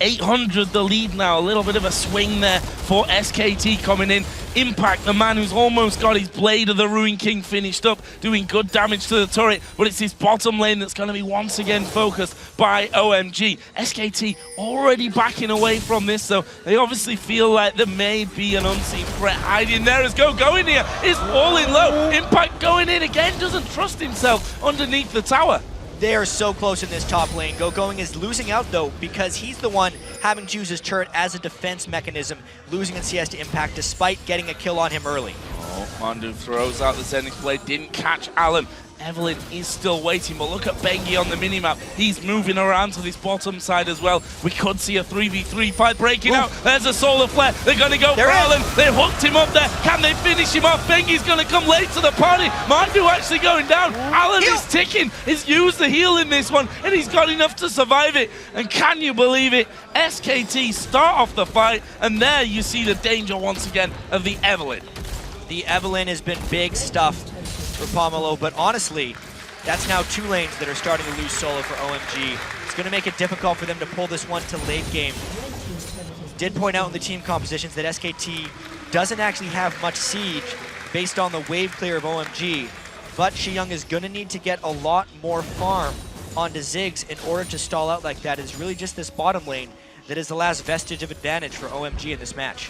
800 the lead now. A little bit of a swing there for SKT coming in. Impact, the man who's almost got his Blade of the Ruined King finished up, doing good damage to the turret, but it's his bottom lane that's going to be once again focused by OMG. SKT already backing away from this, so they obviously feel like there may be an unseen threat hiding there as Gogoing here is falling low. Impact going in again, doesn't trust himself underneath the tower. They are so close in this top lane. Gogoing is losing out, though, because he's the one having to use his turret as a defense mechanism, losing in CS to Impact despite getting a kill on him early. Oh, Mandu throws out the Zenith Blade, didn't catch Allen. Evelyn is still waiting, but look at Bengi on the minimap. He's moving around to this bottom side as well. We could see a 3v3 fight breaking out. There's a solar flare. They're going to go for Allen. They hooked him up there. Can they finish him off? Bengi's going to come late to the party. Mandu actually going down. Allen is ticking. He's used the heal in this one, and he's got enough to survive it. And can you believe it? SKT start off the fight, and there you see the danger once again of the Evelyn. The Evelyn has been big stuff for Pomelo, but honestly, that's now 2 lanes that are starting to lose solo for OMG. It's going to make it difficult for them to pull this one to late game. Did point out in the team compositions that SKT doesn't actually have much siege based on the wave clear of OMG, but Xiyang is going to need to get a lot more farm onto Ziggs in order to stall out like that. It's really just this bottom lane that is the last vestige of advantage for OMG in this match.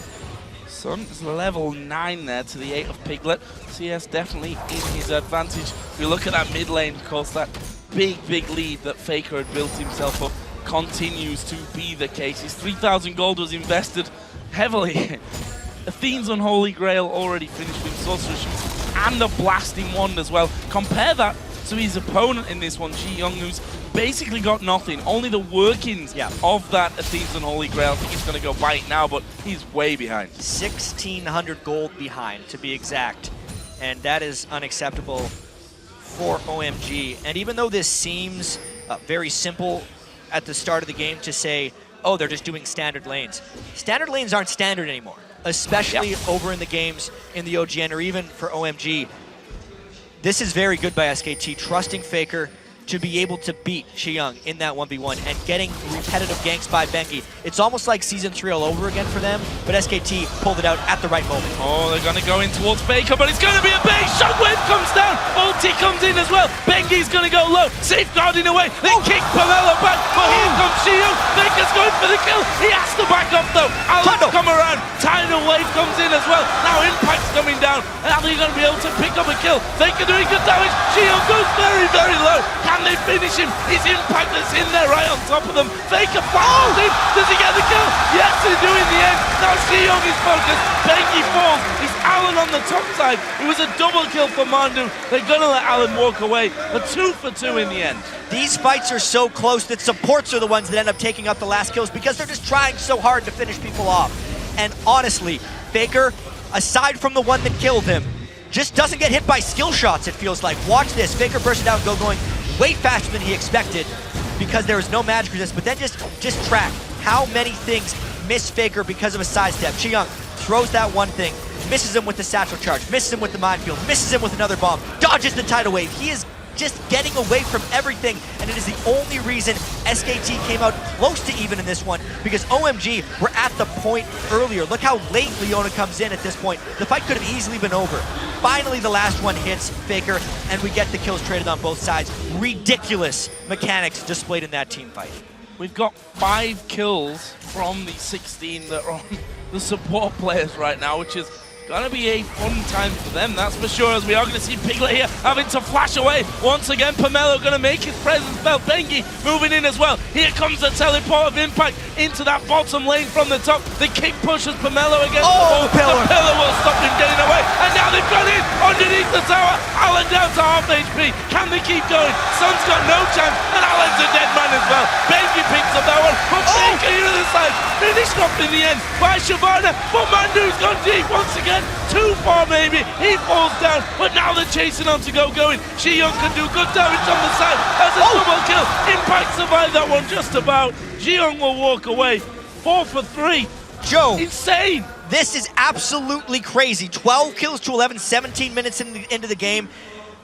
Sun's level 9 there to the 8 of Piglet. CS definitely in his advantage. If we look at that mid lane, of course, that big lead that FLICKR had built himself up continues to be the case. His 3,000 gold was invested heavily. Athene's Unholy Grail already finished with Sorcerer's Shoes and the Blasting Wand as well. Compare that to his opponent in this one, Jung, who's basically got nothing. Only the workings of that Athene's Unholy Grail. I think he's going to go bite now, but he's way behind. 1,600 gold behind, to be exact. And that is unacceptable for OMG. And even though this seems very simple at the start of the game to say, oh, they're just doing standard lanes. Standard lanes aren't standard anymore, especially over in the games in the OGN or even for OMG. This is very good by SKT, trusting FLICKR to be able to beat Xiyang in that 1v1 and getting repetitive ganks by Bengi. It's almost like Season 3 all over again for them, but SKT pulled it out at the right moment. Oh, they're going to go in towards FLICKR, but it's going to be a base. Shockwave comes down. Ulti comes in as well. Bengi's going to go low. Safeguarding away. They kick Pomelo back, but here comes Jung. FLICKR's going for the kill. He has to back up though. Allen's come around. Tidal wave comes in as well. Now Impact's coming down. Are they going to be able to pick up a kill? FLICKR doing good damage. Jung goes very low. Can they finish him? His Impact that's in there right on top of them. FLICKR flashes him. Does he get the kill? Yes, they do in the end. Now Jung is focused. Bengi falls. He's Alan on the top side. It was a double kill for Mandu. They're going to let Alan walk away. A 2 for 2 in the end. These fights are so close that supports are the ones that end up taking up the last kills because they're just trying so hard to finish people off. And honestly, FLICKR, aside from the one that killed him, just doesn't get hit by skill shots, it feels like. Watch this, FLICKR bursting down Gogoing way faster than he expected because there was no magic resist, but then just track how many things miss FLICKR because of a sidestep. Xiyang throws that one thing, misses him with the satchel charge, misses him with the minefield, misses him with another bomb, dodges the tidal wave. He is just getting away from everything, and it is the only reason SKT came out close to even in this one, because OMG were at the point earlier. Look how late Leona comes in at this point. The fight could have easily been over. Finally, the last one hits FLICKR, and we get the kills traded on both sides. Ridiculous mechanics displayed in that team fight. We've got 5 kills from the 16 that are on the support players right now, which is gonna be a fun time for them, that's for sure, as we are gonna see Piglet here having to flash away. Once again, Pomelo gonna make his presence felt. Bengi moving in as well. Here comes the teleport of Impact into that bottom lane from the top. The kick pushes Pomelo against the wall. The pillar will stop him getting away. And now they've got in underneath the tower. Alan down to half HP. Can they keep going? Sun's got no chance. And Alan's a dead man as well. Bengi picks up that one. But Baker to the side. Finished off in the end by Shyvana. But Mandu's gone deep once again. Too far maybe. He falls down. But now they're chasing on to Gogoing. Xiyang can do good damage on the side. As a double kill. Impact survived that one just about. Jung will walk away. 4 for 3. Joe. Insane. This is absolutely crazy. 12 kills to 11, 17 minutes into the game.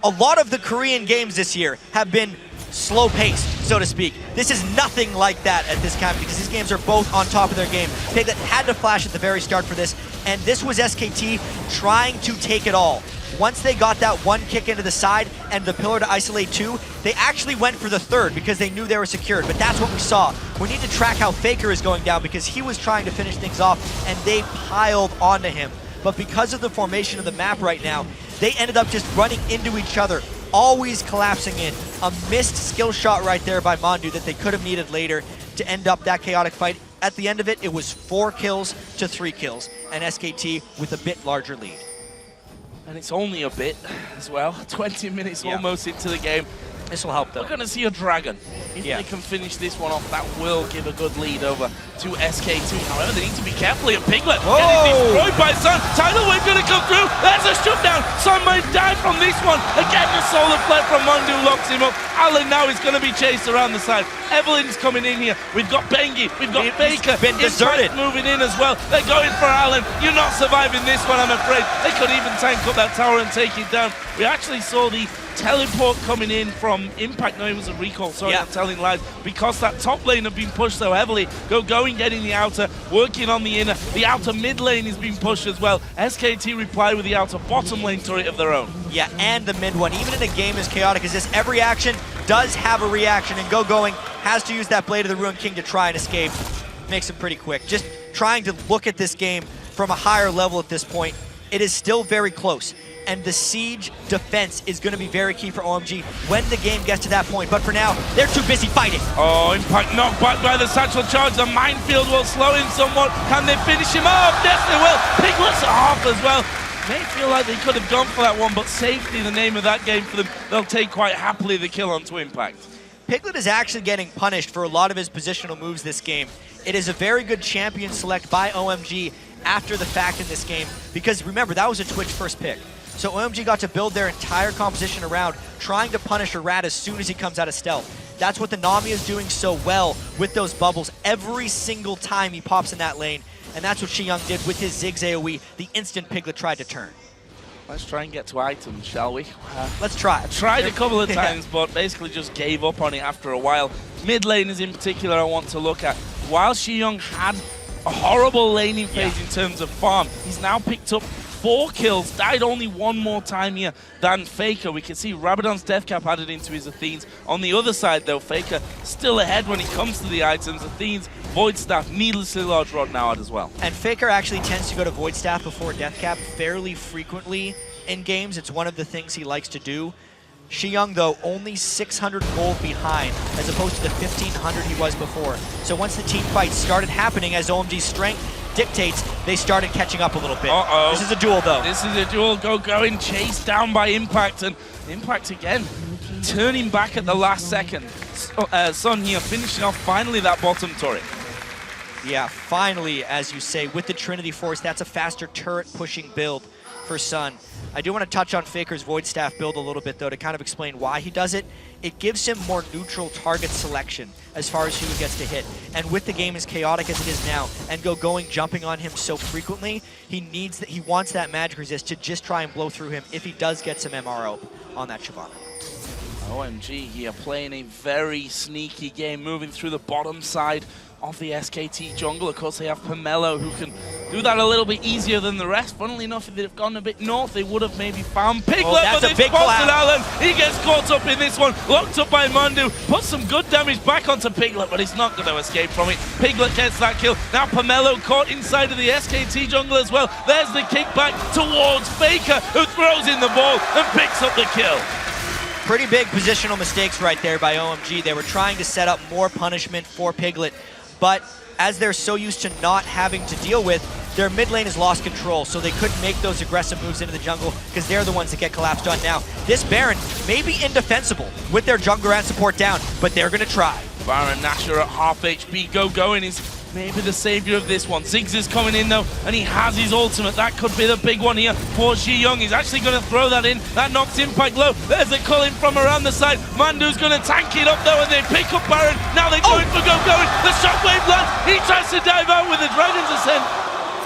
A lot of the Korean games this year have been slow-paced, so to speak. This is nothing like that at this time because these games are both on top of their game. Piglet had to flash at the very start for this, and this was SKT trying to take it all. Once they got that one kick into the side and the pillar to isolate 2, they actually went for the third because they knew they were secured, but that's what we saw. We need to track how FLICKR is going down because he was trying to finish things off and they piled onto him. But because of the formation of the map right now, they ended up just running into each other, always collapsing in. A missed skill shot right there by Mandu that they could have needed later to end up that chaotic fight. At the end of it, it was 4 kills to 3 kills, and SKT with a bit larger lead. And it's only a bit as well. 20 minutes almost into the game. This will help though. We're going to see a dragon. If they can finish this one off, that will give a good lead over to SKT. However, they need to be careful here. Piglet getting destroyed by Sun. Tidal wave going to come through. There's a shutdown. Sun might die from this one. Again, the solar flare from Mandu locks him up. Alan now is going to be chased around the side. Evelyn's coming in here. We've got Bengi. We've got Baker. Been deserted. Impact moving in as well. They're going for Alan. You're not surviving this one, I'm afraid. They could even tank up that tower and take it down. We actually saw the teleport coming in from Impact. No, it was a recall, sorry, I'm telling lies. Because that top lane had been pushed so heavily. Gogoing getting the outer, working on the inner. The outer mid lane is being pushed as well. SKT reply with the outer bottom lane turret of their own. Yeah, and the mid one. Even in a game as chaotic as this, every action does have a reaction, and Gogoing has to use that Blade of the Ruined King to try and escape. Makes him pretty quick. Just trying to look at this game from a higher level at this point. It is still very close. And the siege defense is going to be very key for OMG when the game gets to that point. But for now, they're too busy fighting. Oh, Impact knocked back by the satchel charge. The minefield will slow him somewhat. Can they finish him off? Yes, they will. Piglet's off as well. May feel like they could have gone for that one, but safety, the name of that game for them. They'll take quite happily the kill onto Impact. Piglet is actually getting punished for a lot of his positional moves this game. It is a very good champion select by OMG after the fact in this game, because remember, that was a Twitch first pick. So OMG got to build their entire composition around trying to punish a rat as soon as he comes out of stealth. That's what the Nami is doing so well with those bubbles every single time he pops in that lane. And that's what Xiyang did with his Ziggs AoE the instant Piglet tried to turn. Let's try and get to items, shall we? Let's try. I tried a couple of times, but basically just gave up on it after a while. Mid laners in particular I want to look at. While Xiyang had a horrible laning phase in terms of farm, he's now picked up 4 kills, died only one more time here than FLICKR. We can see Rabadon's death cap added into his Athene's. On the other side though, FLICKR still ahead when it comes to the items. Athene's Void Staff, needlessly large rod now out as well. And FLICKR actually tends to go to Void Staff before death cap fairly frequently in games. It's one of the things he likes to do. Xiyang, though, only 600 gold behind, as opposed to the 1,500 he was before. So once the team fight started happening as OMG's strength dictates they started catching up a little bit. Uh-oh. This is a duel, though. This is a duel. Gogoing chased down by Impact, and Impact again turning back at the last second. Sun here finishing off finally that bottom turret. Yeah, finally, as you say, with the Trinity Force, that's a faster turret-pushing build for Sun. I do want to touch on FLICKR's Void Staff build a little bit, though, to kind of explain why he does it. It gives him more neutral target selection as far as who he gets to hit. And with the game as chaotic as it is now, and Gogoing jumping on him so frequently, he wants that magic resist to just try and blow through him if he does get some MRO on that Shyvana. OMG here playing a very sneaky game, moving through the bottom side of the SKT jungle. Of course, they have Pomelo, who can do that a little bit easier than the rest. Funnily enough, if they'd have gone a bit north, they would have maybe found Piglet, that's but a they big spotted blast. Alan. He gets caught up in this one, locked up by Mandu, puts some good damage back onto Piglet, but he's not going to escape from it. Piglet gets that kill. Now Pomelo caught inside of the SKT jungle as well. There's the kickback towards FLICKR, who throws in the ball and picks up the kill. Pretty big positional mistakes right there by OMG. They were trying to set up more punishment for Piglet, but as they're so used to not having to deal with, their mid lane has lost control, so they couldn't make those aggressive moves into the jungle because they're the ones that get collapsed on now. This Baron may be indefensible with their jungler and support down, but they're going to try. Baron Nashor at half HP. Gogoing is maybe the savior of this one. Ziggs is coming in though, and he has his ultimate. That could be the big one here for Xiyang. He's actually going to throw that in. That knocks Impact low. There's a call in from around the side. Mandu's going to tank it up though, and they pick up Baron. Now they're going for Gogoing. The shockwave lands. He tries to dive out with the Dragon's Ascent.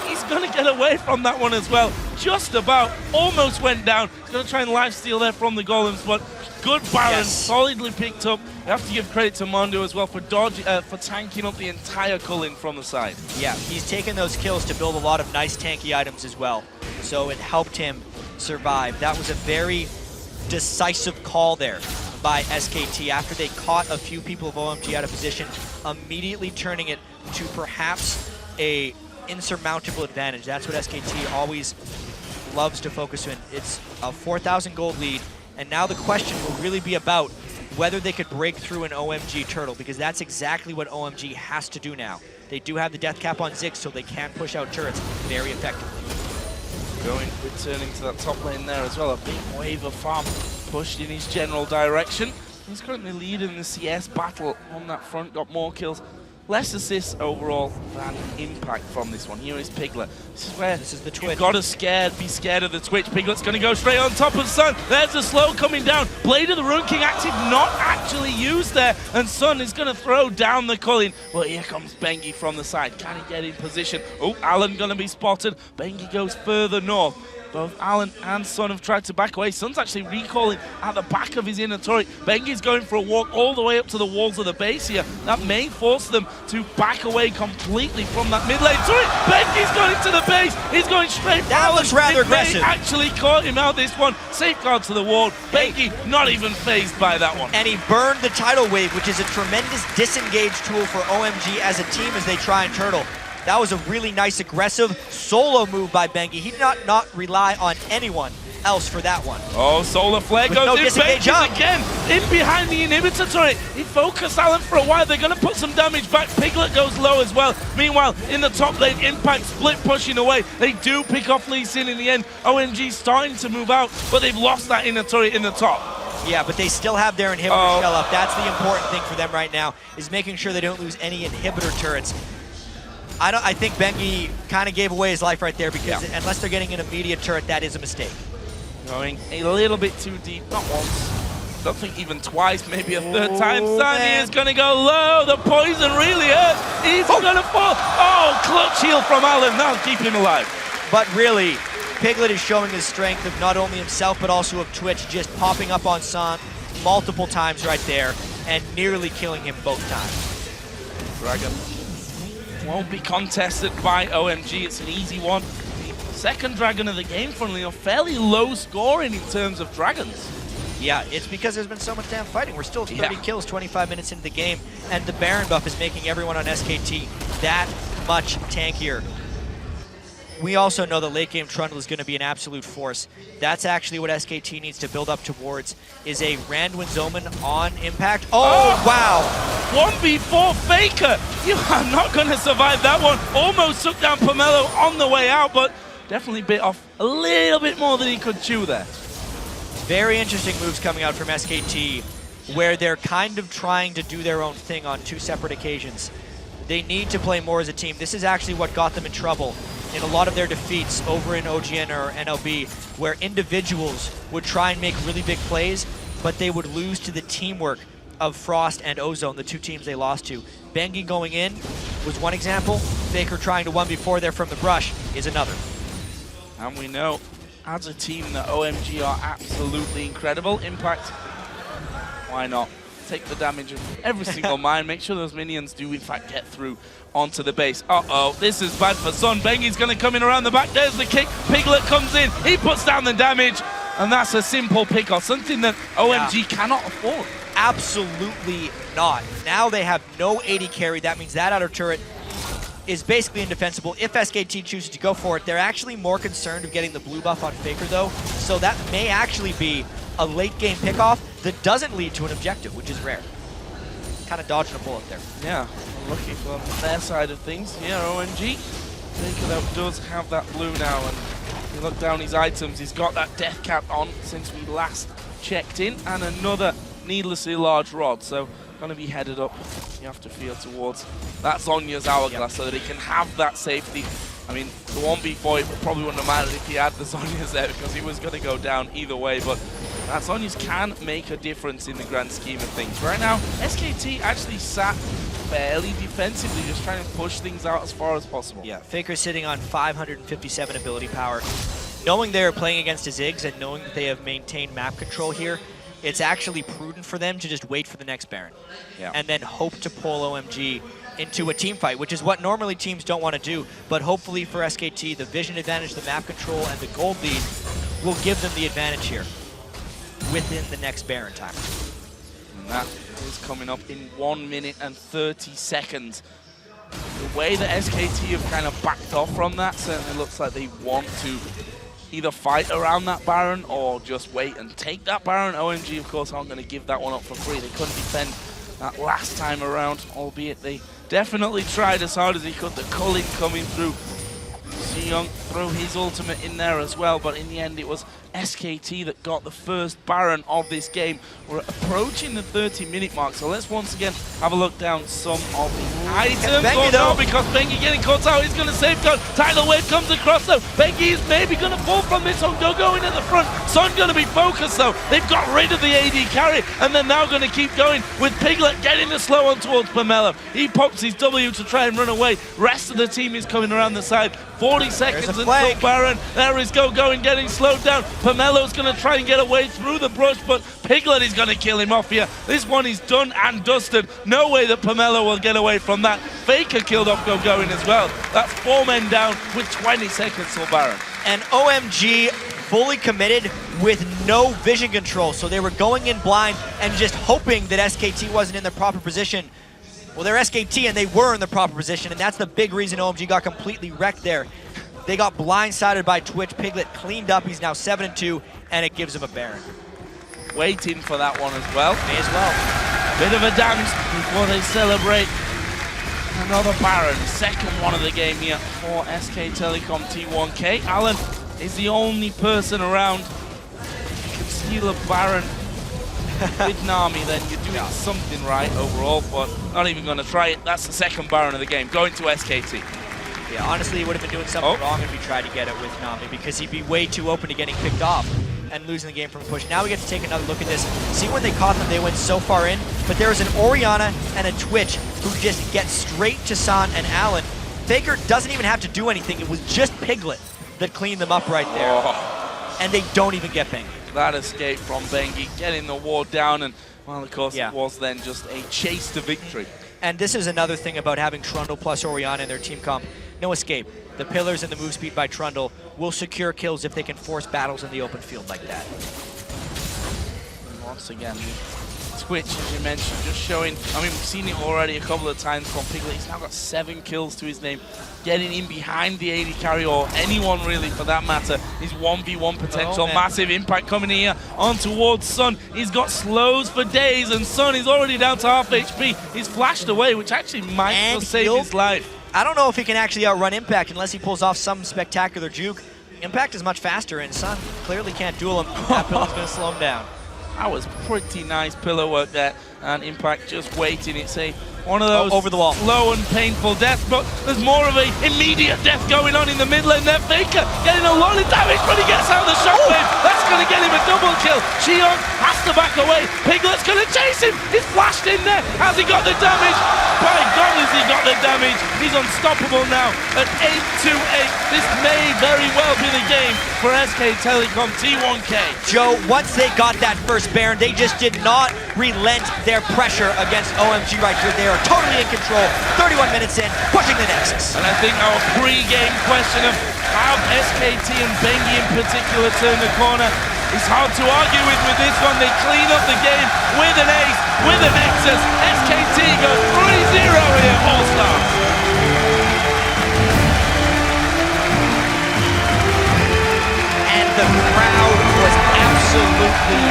He's going to get away from that one as well. Just about. Almost went down. He's going to try and lifesteal there from the golems, but good Baron, solidly picked up. You have to give credit to Mandu as well for for tanking up the entire Cullen from the side. Yeah, he's taken those kills to build a lot of nice tanky items as well. So it helped him survive. That was a very decisive call there by SKT after they caught a few people of OMG out of position, immediately turning it to perhaps a insurmountable advantage. That's what SKT always loves to focus in. It's a 4,000 gold lead, and now the question will really be about whether they could break through an OMG turtle, because that's exactly what OMG has to do now. They do have the death cap on Ziggs, so they can push out turrets very effectively. Returning to that top lane there as well. A big wave of farm pushed in his general direction. He's currently leading the CS battle on that front, got more kills. Less assists overall than Impact from this one. Here is Piglet. This is where the Twitch. You've got to be scared of the Twitch. Piglet's going to go straight on top of Sun. There's the slow coming down. Blade of the Rune King active, not actually used there. And Sun is going to throw down the Culling. Well, here comes Bengi from the side. Can he get in position? Oh, Alan going to be spotted. Bengi goes further north. Both Alan and Sun have tried to back away. Sun's actually recalling at the back of his inner turret. Bengi's going for a walk all the way up to the walls of the base here. That may force them to back away completely from that mid lane turret. Bengi's going into the base. He's going straight for That Alan. looks rather aggressive. Actually caught him out this one. Safeguard to the wall. Bengi not even phased by that one. And he burned the tidal wave, which is a tremendous disengage tool for OMG as a team as they try and turtle. That was a really nice aggressive solo move by Bengi. He did not rely on anyone else for that one. Oh, solar flare goes no in. disengage Bengi's again in behind the inhibitor turret. He focused Alan for a while. They're going to put some damage back. Piglet goes low as well. Meanwhile, in the top lane, Impact split pushing away. They do pick off Lucian in the end. OMG starting to move out, but they've lost that inner turret in the top. Yeah, but they still have their inhibitor shell up. That's the important thing for them right now, is making sure they don't lose any inhibitor turrets. I think Bengi kind of gave away his life right there, because unless they're getting an immediate turret, that is a mistake. Going a little bit too deep, not once, don't think even twice, maybe a third time. Sunny is going to go low. The poison really hurts. He's going to fall. Oh, clutch heal from Alan. That'll keep him alive. But really, Piglet is showing his strength of not only himself, but also of Twitch, just popping up on Sun multiple times right there and nearly killing him both times. Dragon won't be contested by OMG. It's an easy one. Second dragon of the game, funnily enough, fairly low scoring in terms of dragons. Yeah, it's because there's been so much damn fighting. We're still 30 kills 25 minutes into the game, and the Baron buff is making everyone on SKT that much tankier. we also know that late game Trundle is going to be an absolute force. That's actually what SKT needs to build up towards, is a Randuin's Omen on impact. Oh, wow! 1v4 FLICKR! You are not going to survive that one. Almost took down Pomelo on the way out, but definitely bit off a little bit more than he could chew there. Very interesting moves coming out from SKT, where they're kind of trying to do their own thing on 2 separate occasions. They need to play more as a team. This is actually what got them in trouble in a lot of their defeats over in OGN or NLB, where individuals would try and make really big plays, but they would lose to the teamwork of Frost and Ozone, the 2 teams they lost to. Bengi going in was one example. FLICKR trying to 1v4 there from the brush is another. And we know, as a team, that OMG are absolutely incredible. Impact, why not? Take the damage of every single mine, make sure those minions do in fact get through onto the base. Uh-oh, this is bad for Sun. Bengi's gonna come in around the back, there's the kick. Piglet comes in, he puts down the damage, and that's a simple pick off, something that OMG cannot afford. Absolutely not. Now they have no AD carry, that means that outer turret is basically indefensible. If SKT chooses to go for it, they're actually more concerned of getting the blue buff on FLICKR though, so that may actually be a late game pickoff that doesn't lead to an objective, which is rare. Kind of dodging a bullet there. Yeah, looking for their side of things. Yeah, OMG. FLICKR does have that blue now, and if you look down his items, he's got that death cap on since we last checked in, and another needlessly large rod, so gonna be headed up, you have to feel, towards that Zhonya's hourglass so that he can have that safety. I mean, the 1v4 probably wouldn't have mattered if he had the Zhonya's there, because he was going to go down either way, but that Zhonya's can make a difference in the grand scheme of things. Right now, SKT actually sat fairly defensively, just trying to push things out as far as possible. Yeah, FLICKR sitting on 557 ability power. Knowing they're playing against a Ziggs and knowing that they have maintained map control here, it's actually prudent for them to just wait for the next Baron. Yeah. And then hope to pull OMG into a team fight, which is what normally teams don't want to do. But hopefully for SKT, the vision advantage, the map control, and the gold lead will give them the advantage here within the next Baron time. And that is coming up in 1 minute and 30 seconds. The way that SKT have kind of backed off from that certainly looks like they want to either fight around that Baron or just wait and take that Baron. OMG, of course, aren't going to give that one up for free. They couldn't defend that last time around, albeit they definitely tried as hard as he could. The culling coming through. Xiyang threw his ultimate in there as well, but in the end it was SKT that got the first Baron of this game. We're approaching the 30-minute mark, so let's once again have a look down some of the items. Bengi, though, because Bengi getting caught out, he's going to safeguard. Tidal Wave comes across though. Bengi is maybe going to fall from this one. Gogoing at the front. Sun going to be focused though. They've got rid of the AD carry, and they're now going to keep going with Piglet getting the slow on towards Pomelo. He pops his W to try and run away. Rest of the team is coming around the side. 40 seconds until Baron. There is Gogoing getting slowed down. Pomelo's going to try and get away through the brush, but Piglet is going to kill him off here. This one is done and dusted. No way that Pomelo will get away from that. FLICKR killed off Gogoing as well. That's 4 men down with 20 seconds till Baron. And OMG fully committed with no vision control, so they were going in blind and just hoping that SKT wasn't in the proper position. Well, they're SKT and they were in the proper position, and that's the big reason OMG got completely wrecked there. They got blindsided by Twitch. Piglet cleaned up. He's now 7-2, and it gives him a Baron. Waiting for that one as well. May as well. Bit of a dance before they celebrate another Baron. Second one of the game here for SK Telecom T1K. Alan is the only person around. If you can steal a Baron with Nami, then you're doing something right overall, but not even going to try it. That's the second Baron of the game, going to SKT. Yeah, honestly, he would have been doing something wrong if he tried to get it with Nami, because he'd be way too open to getting picked off and losing the game from a push. Now we get to take another look at this. See, when they caught them, they went so far in, but there was an Orianna and a Twitch who just get straight to San and Alan. FLICKR doesn't even have to do anything. It was just Piglet that cleaned them up right there. And they don't even get Bengi. That escape from Bengi, getting the ward down, and, well, of course, it was then just a chase to victory. And this is another thing about having Trundle plus Orianna in their team comp. No escape. The pillars and the move speed by Trundle will secure kills if they can force battles in the open field like that. And once again, the Twitch, as you mentioned, just showing, I mean, we've seen it already a couple of times from Piglet. He's now got 7 kills to his name. Getting in behind the AD carry, or anyone really for that matter, is 1v1 potential. Massive impact coming here on towards Sun. He's got slows for days, and Sun is already down to half HP. He's flashed away, which actually might just save his life. I don't know if he can actually outrun Impact unless he pulls off some spectacular juke. Impact is much faster, and Sun clearly can't duel him. That pillow's going to slow him down. That was pretty nice pillow work there, and Impact just waiting. It's one of those over the wall. Slow and painful deaths, but there's more of an immediate death going on in the mid lane there. FLICKR getting a lot of damage, but he gets out of the shockwave. That's going to get him a double kill. Xiyang has to back away. Piglet's going to chase him. He's flashed in there. Has he got the damage? By God, has he got the damage? He's unstoppable now at 8-2-8. This may very well be the game for SK Telecom T1K. Joe, once they got that first Baron, they just did not relent their pressure against OMG right here. They are totally in control. 31 minutes in, pushing the Nexus. And I think our pre-game question of how SKT and bengi in particular turn the corner is hard to argue with this one. They clean up the game with an ace, with a Nexus. SKT go 3-0 here, All-Star. And the crowd was absolutely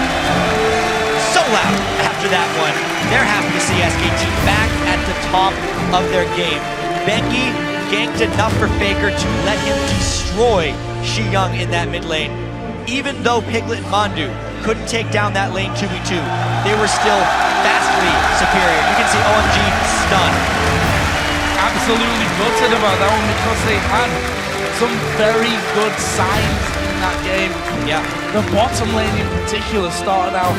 so loud after that one. They're happy to see SKT back at the top of their game. bengi ganked enough for FLICKR to let him destroy Xiyang in that mid lane. Even though Piglet and Mandu couldn't take down that lane 2v2, they were still vastly superior. You can see OMG stunned. Absolutely gutted about that one because they had some very good signs in that game. Yeah. The bottom lane in particular started out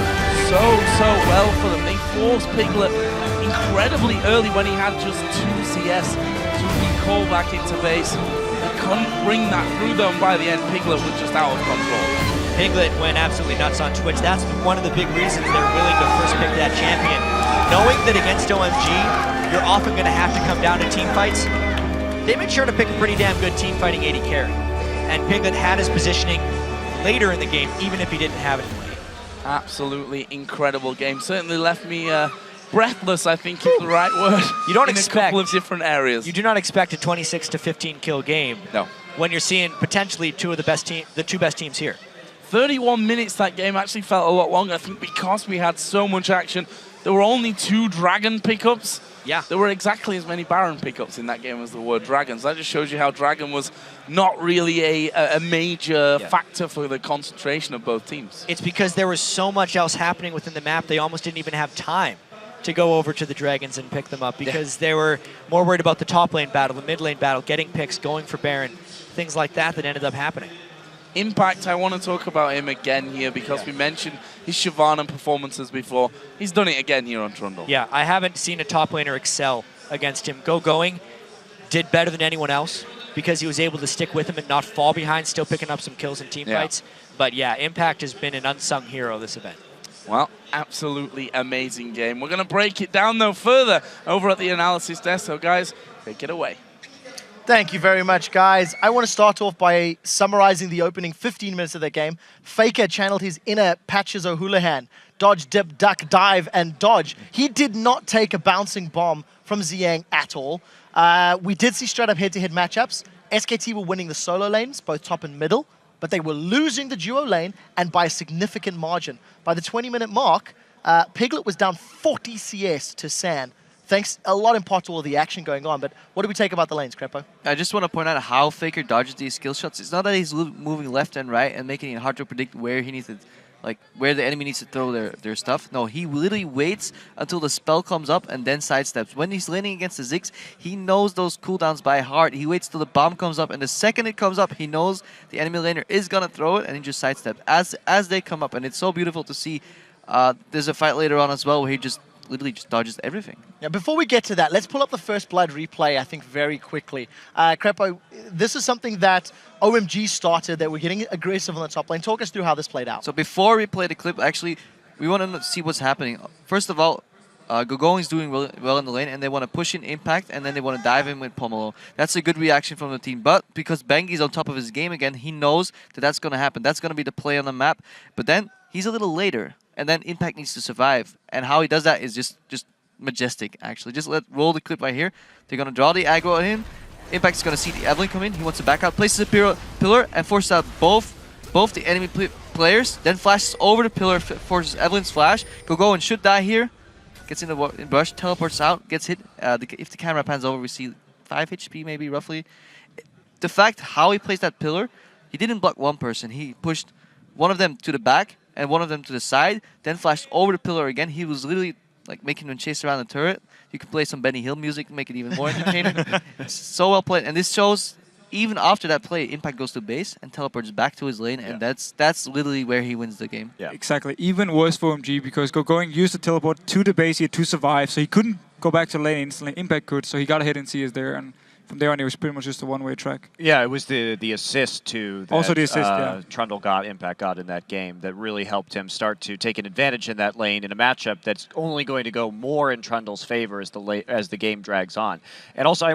so well for them. They forced Piglet incredibly early when he had just 2 CS to recall back into base. They couldn't bring that through them. By the end, Piglet was just out of control. Piglet went absolutely nuts on Twitch. That's one of the big reasons they're willing to first pick that champion. Knowing that against OMG, you're often going to have to come down to team fights, they made sure to pick a pretty damn good team fighting AD carry. And Piglet had his positioning later in the game, even if he didn't have it in the game. Absolutely incredible game. Certainly left me breathless, I think is the right word. You don't in expect a couple of different areas. You do not expect a 26 to 15 kill game. No. When you're seeing potentially the two best teams here. 31 minutes that game actually felt a lot longer. I think because we had so much action, there were only 2 Dragon pickups. Yeah. There were exactly as many Baron pickups in that game as there were Dragons. That just shows you how Dragon was not really a major factor for the concentration of both teams. It's because there was so much else happening within the map, they almost didn't even have time to go over to the Dragons and pick them up because they were more worried about the top lane battle, the mid lane battle, getting picks, going for Baron, things like that ended up happening. Impact, I want to talk about him again here because we mentioned his Shyvana performances before. He's done it again here on Trundle. Yeah, I haven't seen a top laner excel against him. Gogoing did better than anyone else because he was able to stick with him and not fall behind, still picking up some kills in team fights. But yeah, Impact has been an unsung hero this event. Well, absolutely amazing game. We're going to break it down, though, further over at the analysis desk. So, guys, take it away. Thank you very much, guys. I want to start off by summarizing the opening 15 minutes of the game. FLICKR channeled his inner Patches O'Houlihan. Dodge, dip, duck, dive, and dodge. He did not take a bouncing bomb from Xiyang at all. We did see straight-up head-to-head matchups. SKT were winning the solo lanes, both top and middle, but they were losing the duo lane, and by a significant margin. By the 20-minute mark, Piglet was down 40 CS to San. Thanks a lot in part to all the action going on, but what do we take about the lanes, Crepo? I just want to point out how FLICKR dodges these skill shots. It's not that he's moving left and right and making it hard to predict where he needs to, like, where the enemy needs to throw their stuff. No, he literally waits until the spell comes up and then sidesteps. When he's laning against the Ziggs, he knows those cooldowns by heart. He waits till the bomb comes up, and the second it comes up, he knows the enemy laner is gonna throw it, and he just sidesteps as they come up. And it's so beautiful to see. There's a fight later on as well where he just literally just dodges everything. Yeah, before we get to that, let's pull up the First Blood replay, I think, very quickly. Crepo, this is something that OMG started, that we're getting aggressive on the top lane. Talk us through how this played out. So before we play the clip, actually, we want to see what's happening. First of all, Gogoing is doing well in the lane, and they want to push in Impact, and then they want to dive in with pomelo. That's a good reaction from the team. But because bengi's on top of his game again, he knows that that's going to happen. That's going to be the play on the map. But then he's a little later. and then Impact needs to survive. And how he does that is just majestic, actually. Just roll the clip right here. They're going to draw the aggro at him. Impact's going to see the Evelyn come in. He wants to back out, places a pillar, and forces out both the enemy players. Then flashes over the pillar, forces Evelyn's flash. Gogoing should die here. Gets in the brush, teleports out, gets hit. If the camera pans over, we see 5 HP maybe, roughly. The fact how he placed that pillar, he didn't block one person. He pushed one of them to the back and one of them to the side, then flashed over the pillar again. He was literally like making them chase around the turret. You can play some Benny Hill music to make it even more entertaining. So well played. And this shows, even after that play, Impact goes to base and teleports back to his lane, and that's literally where he wins the game. Yeah, exactly. Even worse for OMG, because Gogoing used to teleport to the base here to survive, so he couldn't go back to lane instantly. Impact could, so he got ahead and CS there, and from there on it was pretty much just a one-way track. Yeah, it was the assist to that, also the assist, yeah. Trundle Impact got in that game that really helped him start to take an advantage in that lane in a matchup that's only going to go more in Trundle's favor as the game drags on. And also, I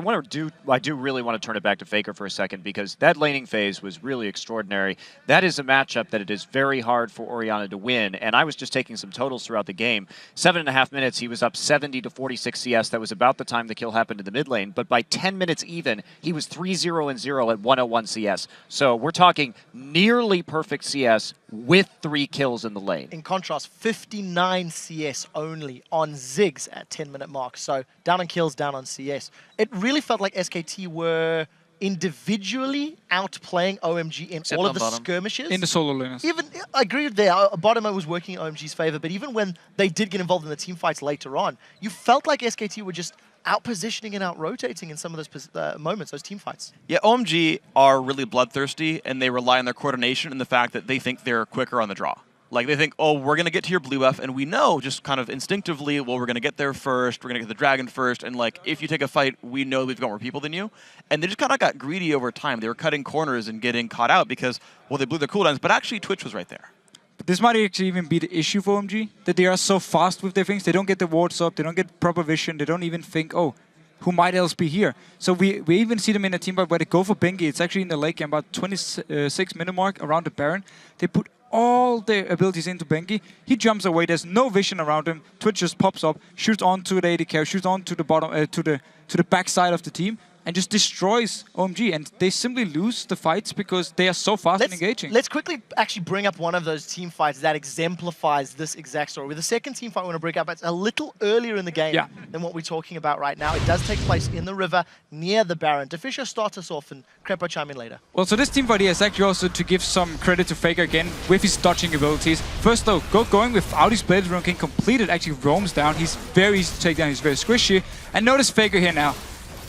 do really want to turn it back to FLICKR for a second, because that laning phase was really extraordinary. That is a matchup that it is very hard for Orianna to win, and I was just taking some totals throughout the game. 7.5 minutes, he was up 70 to 46 CS. That was about the time the kill happened in the mid lane, but by 10 minutes even, he was 3-0-0 at 101 CS. So we're talking nearly perfect CS with 3 kills in the lane. In contrast, 59 CS only on Ziggs at 10-minute mark. So down on kills, down on CS. It really felt like SKT were individually outplaying OMG in all of the skirmishes. In the solo lanes. Even, I agree with that. Bottom was working in OMG's favor, but even when they did get involved in the team fights later on, you felt like SKT were just out-positioning and out-rotating in some of those moments, those team fights. Yeah, OMG are really bloodthirsty, and they rely on their coordination and the fact that they think they're quicker on the draw. Like, they think, oh, we're going to get to your blue buff, and we know just kind of instinctively, well, we're going to get there first, we're going to get the dragon first, and, like, if you take a fight, we know we've got more people than you. And they just kind of got greedy over time. They were cutting corners and getting caught out because, well, they blew their cooldowns, but actually Twitch was right there. But this might actually even be the issue for OMG, that they are so fast with their things. They don't get the wards up, they don't get proper vision, they don't even think, oh, who might else be here? So we even see them in a team fight where they go for bengi. It's actually in the late game, about 26-minute mark around the Baron. They put all their abilities into bengi. He jumps away. There's no vision around him. Twitch just pops up, shoots onto the AD carry, shoots onto the bottom, to the back side of the team, and just destroys OMG. And they simply lose the fights because they are so fast and engaging. Let's quickly actually bring up one of those team fights that exemplifies this exact story. With the second team fight we want to bring up, it's a little earlier in the game than what we're talking about right now. It does take place in the river near the Baron. Defisha start us off and Krepo chime in later. Well, so this team fight here is actually also to give some credit to FLICKR again with his dodging abilities. First though, Gogoing without his Blade Rune King completed actually roams down. He's very easy to take down, he's very squishy. And notice FLICKR here now.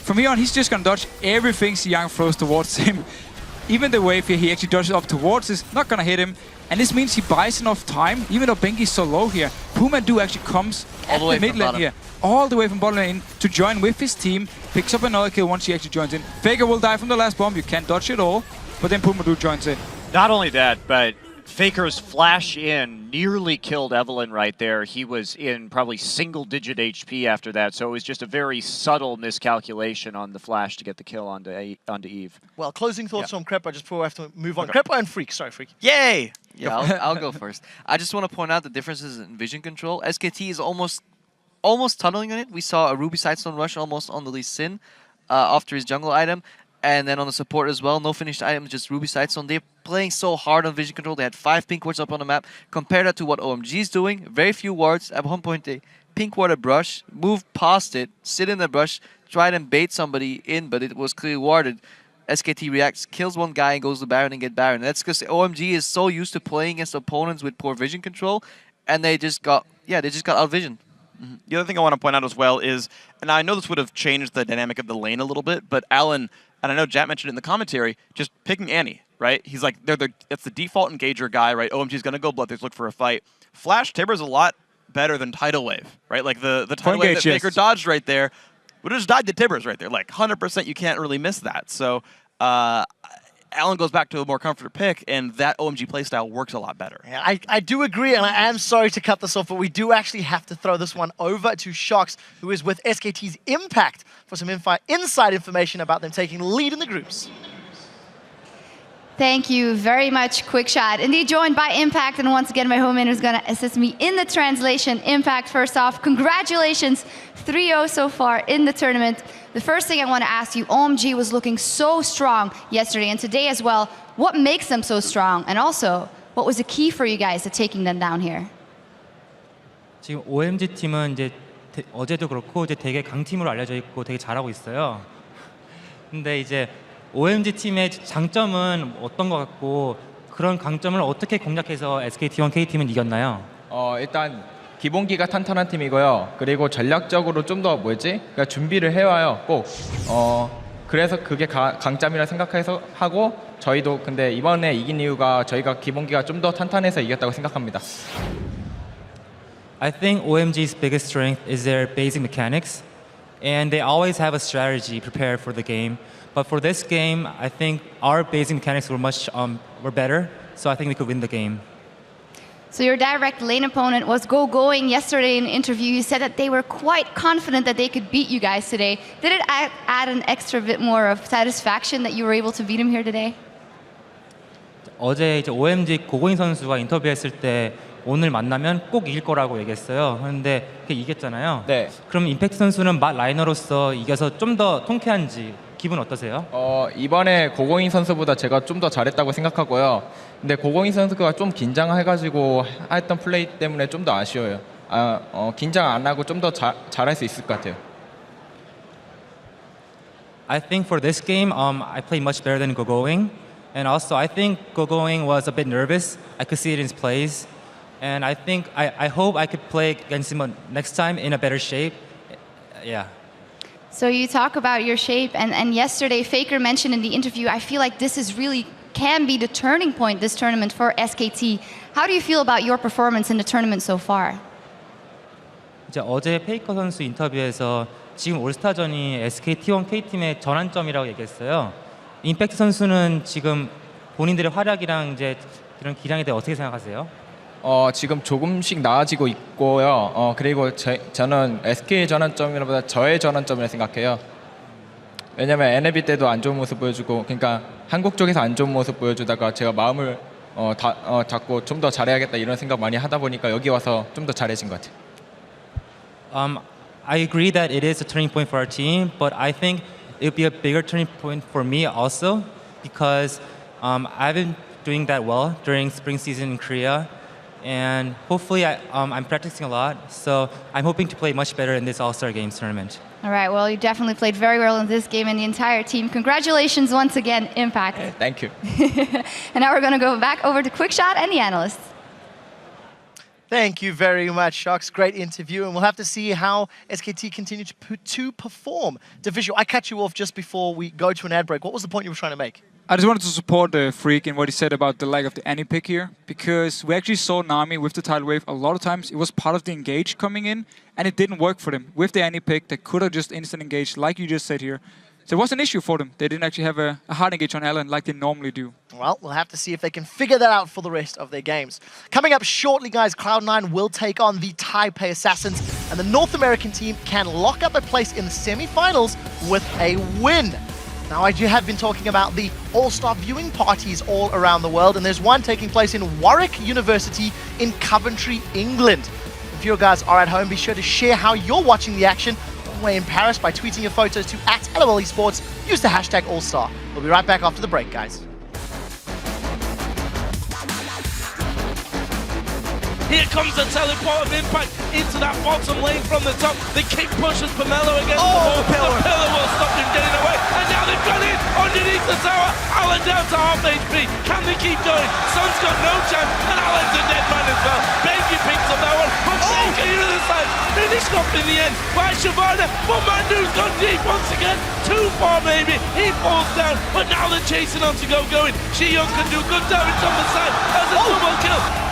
From here on, he's just going to dodge everything xiyang throws towards him. Even the wave here, he actually dodges up towards is not going to hit him. And this means he buys enough time, even though bengi is so low here. PoohManDu actually comes all the way mid lane here, all the way from bottom lane to join with his team, picks up another kill once he actually joins in. FLICKR will die from the last bomb, you can't dodge it all, but then PoohManDu joins in. Not only that, but FLICKR's flash in nearly killed Evelyn right there. He was in probably single-digit HP after that, so it was just a very subtle miscalculation on the flash to get the kill onto Eve. Well, closing thoughts from Krepo just before we have to move on. Krepo and Freak. Sorry, Freak. Yay! Yeah, I'll go first. I just want to point out the differences in vision control. SKT is almost tunneling on it. We saw a Ruby Sidestone rush almost on the Lee Sin after his jungle item. And then on the support as well, no finished item, just Ruby Sidestone. They're playing so hard on vision control. They had 5 pink wards up on the map. Compare that to what OMG is doing. Very few wards. At one point, they pink ward a brush, move past it, sit in the brush, try and bait somebody in, but it was clearly warded. SKT reacts, kills one guy, and goes to Baron and get Baron. That's because OMG is so used to playing against opponents with poor vision control, and they just got out-visioned. The other thing I want to point out as well is, and I know this would have changed the dynamic of the lane a little bit, but Alan, and I know Jat mentioned it in the commentary, just picking Annie, right? He's like, it's the default engager guy, right? OMG's going to go Bloodthirst, look for a fight. Flash Tiber's a lot better than Tidal Wave, right? Like the Tidal Wave that FLICKR dodged right there, would have just died to Tiber's right there. Like 100% you can't really miss that. So Alan goes back to a more comfortable pick, and that OMG playstyle works a lot better. Yeah, I do agree, and I am sorry to cut this off, but we do actually have to throw this one over to Shox, who is with SKT's Impact for some inside information about them taking lead in the groups. Thank you very much, QuickShot. Indeed, joined by Impact, and once again, my homeman is going to assist me in the translation. Impact, first off, congratulations, 3-0 so far in the tournament. The first thing I want to ask you, OMG was looking so strong yesterday and today as well. What makes them so strong? And also, what was the key for you guys to taking them down here? 지금 OMG 팀은 이제 어제도 그렇고 이제 되게 강팀으로 알려져 있고 되게 잘하고 있어요. 근데 이제 OMG 팀의 장점은 어떤 것 같고 그런 강점을 어떻게 공략해서 SKT1, K팀은 이겼나요? 일단 기본기가 탄탄한 팀이고요. 그리고 전략적으로 좀 더 그러니까 준비를 해와요. 꼭. 그래서 그게 강점이라 생각해서 하고 저희도 근데 이번에 이긴 이유가 저희가 기본기가 좀 더 탄탄해서 이겼다고 생각합니다. I think OMG's biggest strength is their basic mechanics, and they always have a strategy prepared for the game. But for this game, I think our basic mechanics were were better, so I think we could win the game. So your direct lane opponent was Gogoing. Yesterday in an interview, you said that they were quite confident that they could beat you guys today. Did it add an extra bit more of satisfaction that you were able to beat him here today? 어제 이제 OMG 고고잉 선수가 인터뷰했을 때 오늘 만나면 꼭 이길 거라고 얘기했어요. 그런데 이겼잖아요. 네. 그럼 임팩트 선수는 맛 라이너로서 이겨서 좀 더 통쾌한지 기분 어떠세요? 이번에 고고잉 선수보다 제가 좀 더 잘했다고 생각하고요. 근데 고고잉 선수가 좀 긴장해가지고 했던 플레이 때문에 좀 더 아쉬워요. 긴장 안 하고 좀 더 잘할 수 있을 것 같아요. I think for this game, I played much better than Gogoing, and also I think Gogoing was a bit nervous. I could see it in his plays, and I think I hope I could play against him next time in a better shape. Yeah. So you talk about your shape, and yesterday FLICKR mentioned in the interview, I feel like this is really can be the turning point this tournament for SKT. How do you feel about your performance in the tournament so far? 이제 어제 페이커 선수 인터뷰에서 지금 올스타전이 SKT1 K팀의 전환점이라고 얘기했어요. 임팩트 선수는 지금 본인들의 활약이랑 이제 그런 기량에 대해 어떻게 생각하세요? 지금 조금씩 나아지고 있고요. 그리고 저는 SK의 전환점이라보다 저의 전환점이라 생각해요. 왜냐면 NLB 때도 안 좋은 모습 보여주고, 그러니까 한국 쪽에서 안 좋은 모습 보여주다가 제가 마음을 잡고 좀 더 잘해야겠다 이런 생각 많이 하다 보니까 여기 와서 좀 더 잘해진 것 같아요. I agree that it is a turning point for our team, but I think it would be a bigger turning point for me also because I've been doing that well during spring season in Korea. And hopefully I'm practicing a lot, so I'm hoping to play much better in this All-Star Games tournament. All right, well, you definitely played very well in this game and the entire team. Congratulations once again, Impact. Thank you. And now we're going to go back over to QuickShot and the analysts. Thank you very much, Shocks. Great interview, and we'll have to see how SKT continue to perform. Division, I cut you off just before we go to an ad break. What was the point you were trying to make? I just wanted to support Freak in what he said about the lack of the any pick here, because we actually saw Nami with the tidal wave a lot of times. It was part of the engage coming in, and it didn't work for them. With the any pick, they could have just instant engaged, like you just said here. So it was an issue for them. They didn't actually have a hard engage on Ellen like they normally do. Well, we'll have to see if they can figure that out for the rest of their games. Coming up shortly, guys, Cloud9 will take on the Taipei Assassins, and the North American team can lock up a place in the semi-finals with a win. Now, I have been talking about the all-star viewing parties all around the world, and there's one taking place in Warwick University in Coventry, England. If you guys are at home, be sure to share how you're watching the action all the way in Paris by tweeting your photos to @LOLesports. Use the hashtag AllStar. We'll be right back after the break, guys. Here comes the teleport of Impact into that bottom lane from the top. They keep pushing pomelo against the wall. The pillar will stop him getting away. And now they've got in underneath the tower. Alan down to half HP. Can they keep going? Sun's got no chance. And Alan's a dead man as well. Bengi picks up that one. But Faker to the side. Finished off in the end by Shyvana. PoohManDu's gone deep once again. Too far maybe. He falls down. But now they're chasing on to Gogoing. Xiyang can do good damage on the side. As a double kill.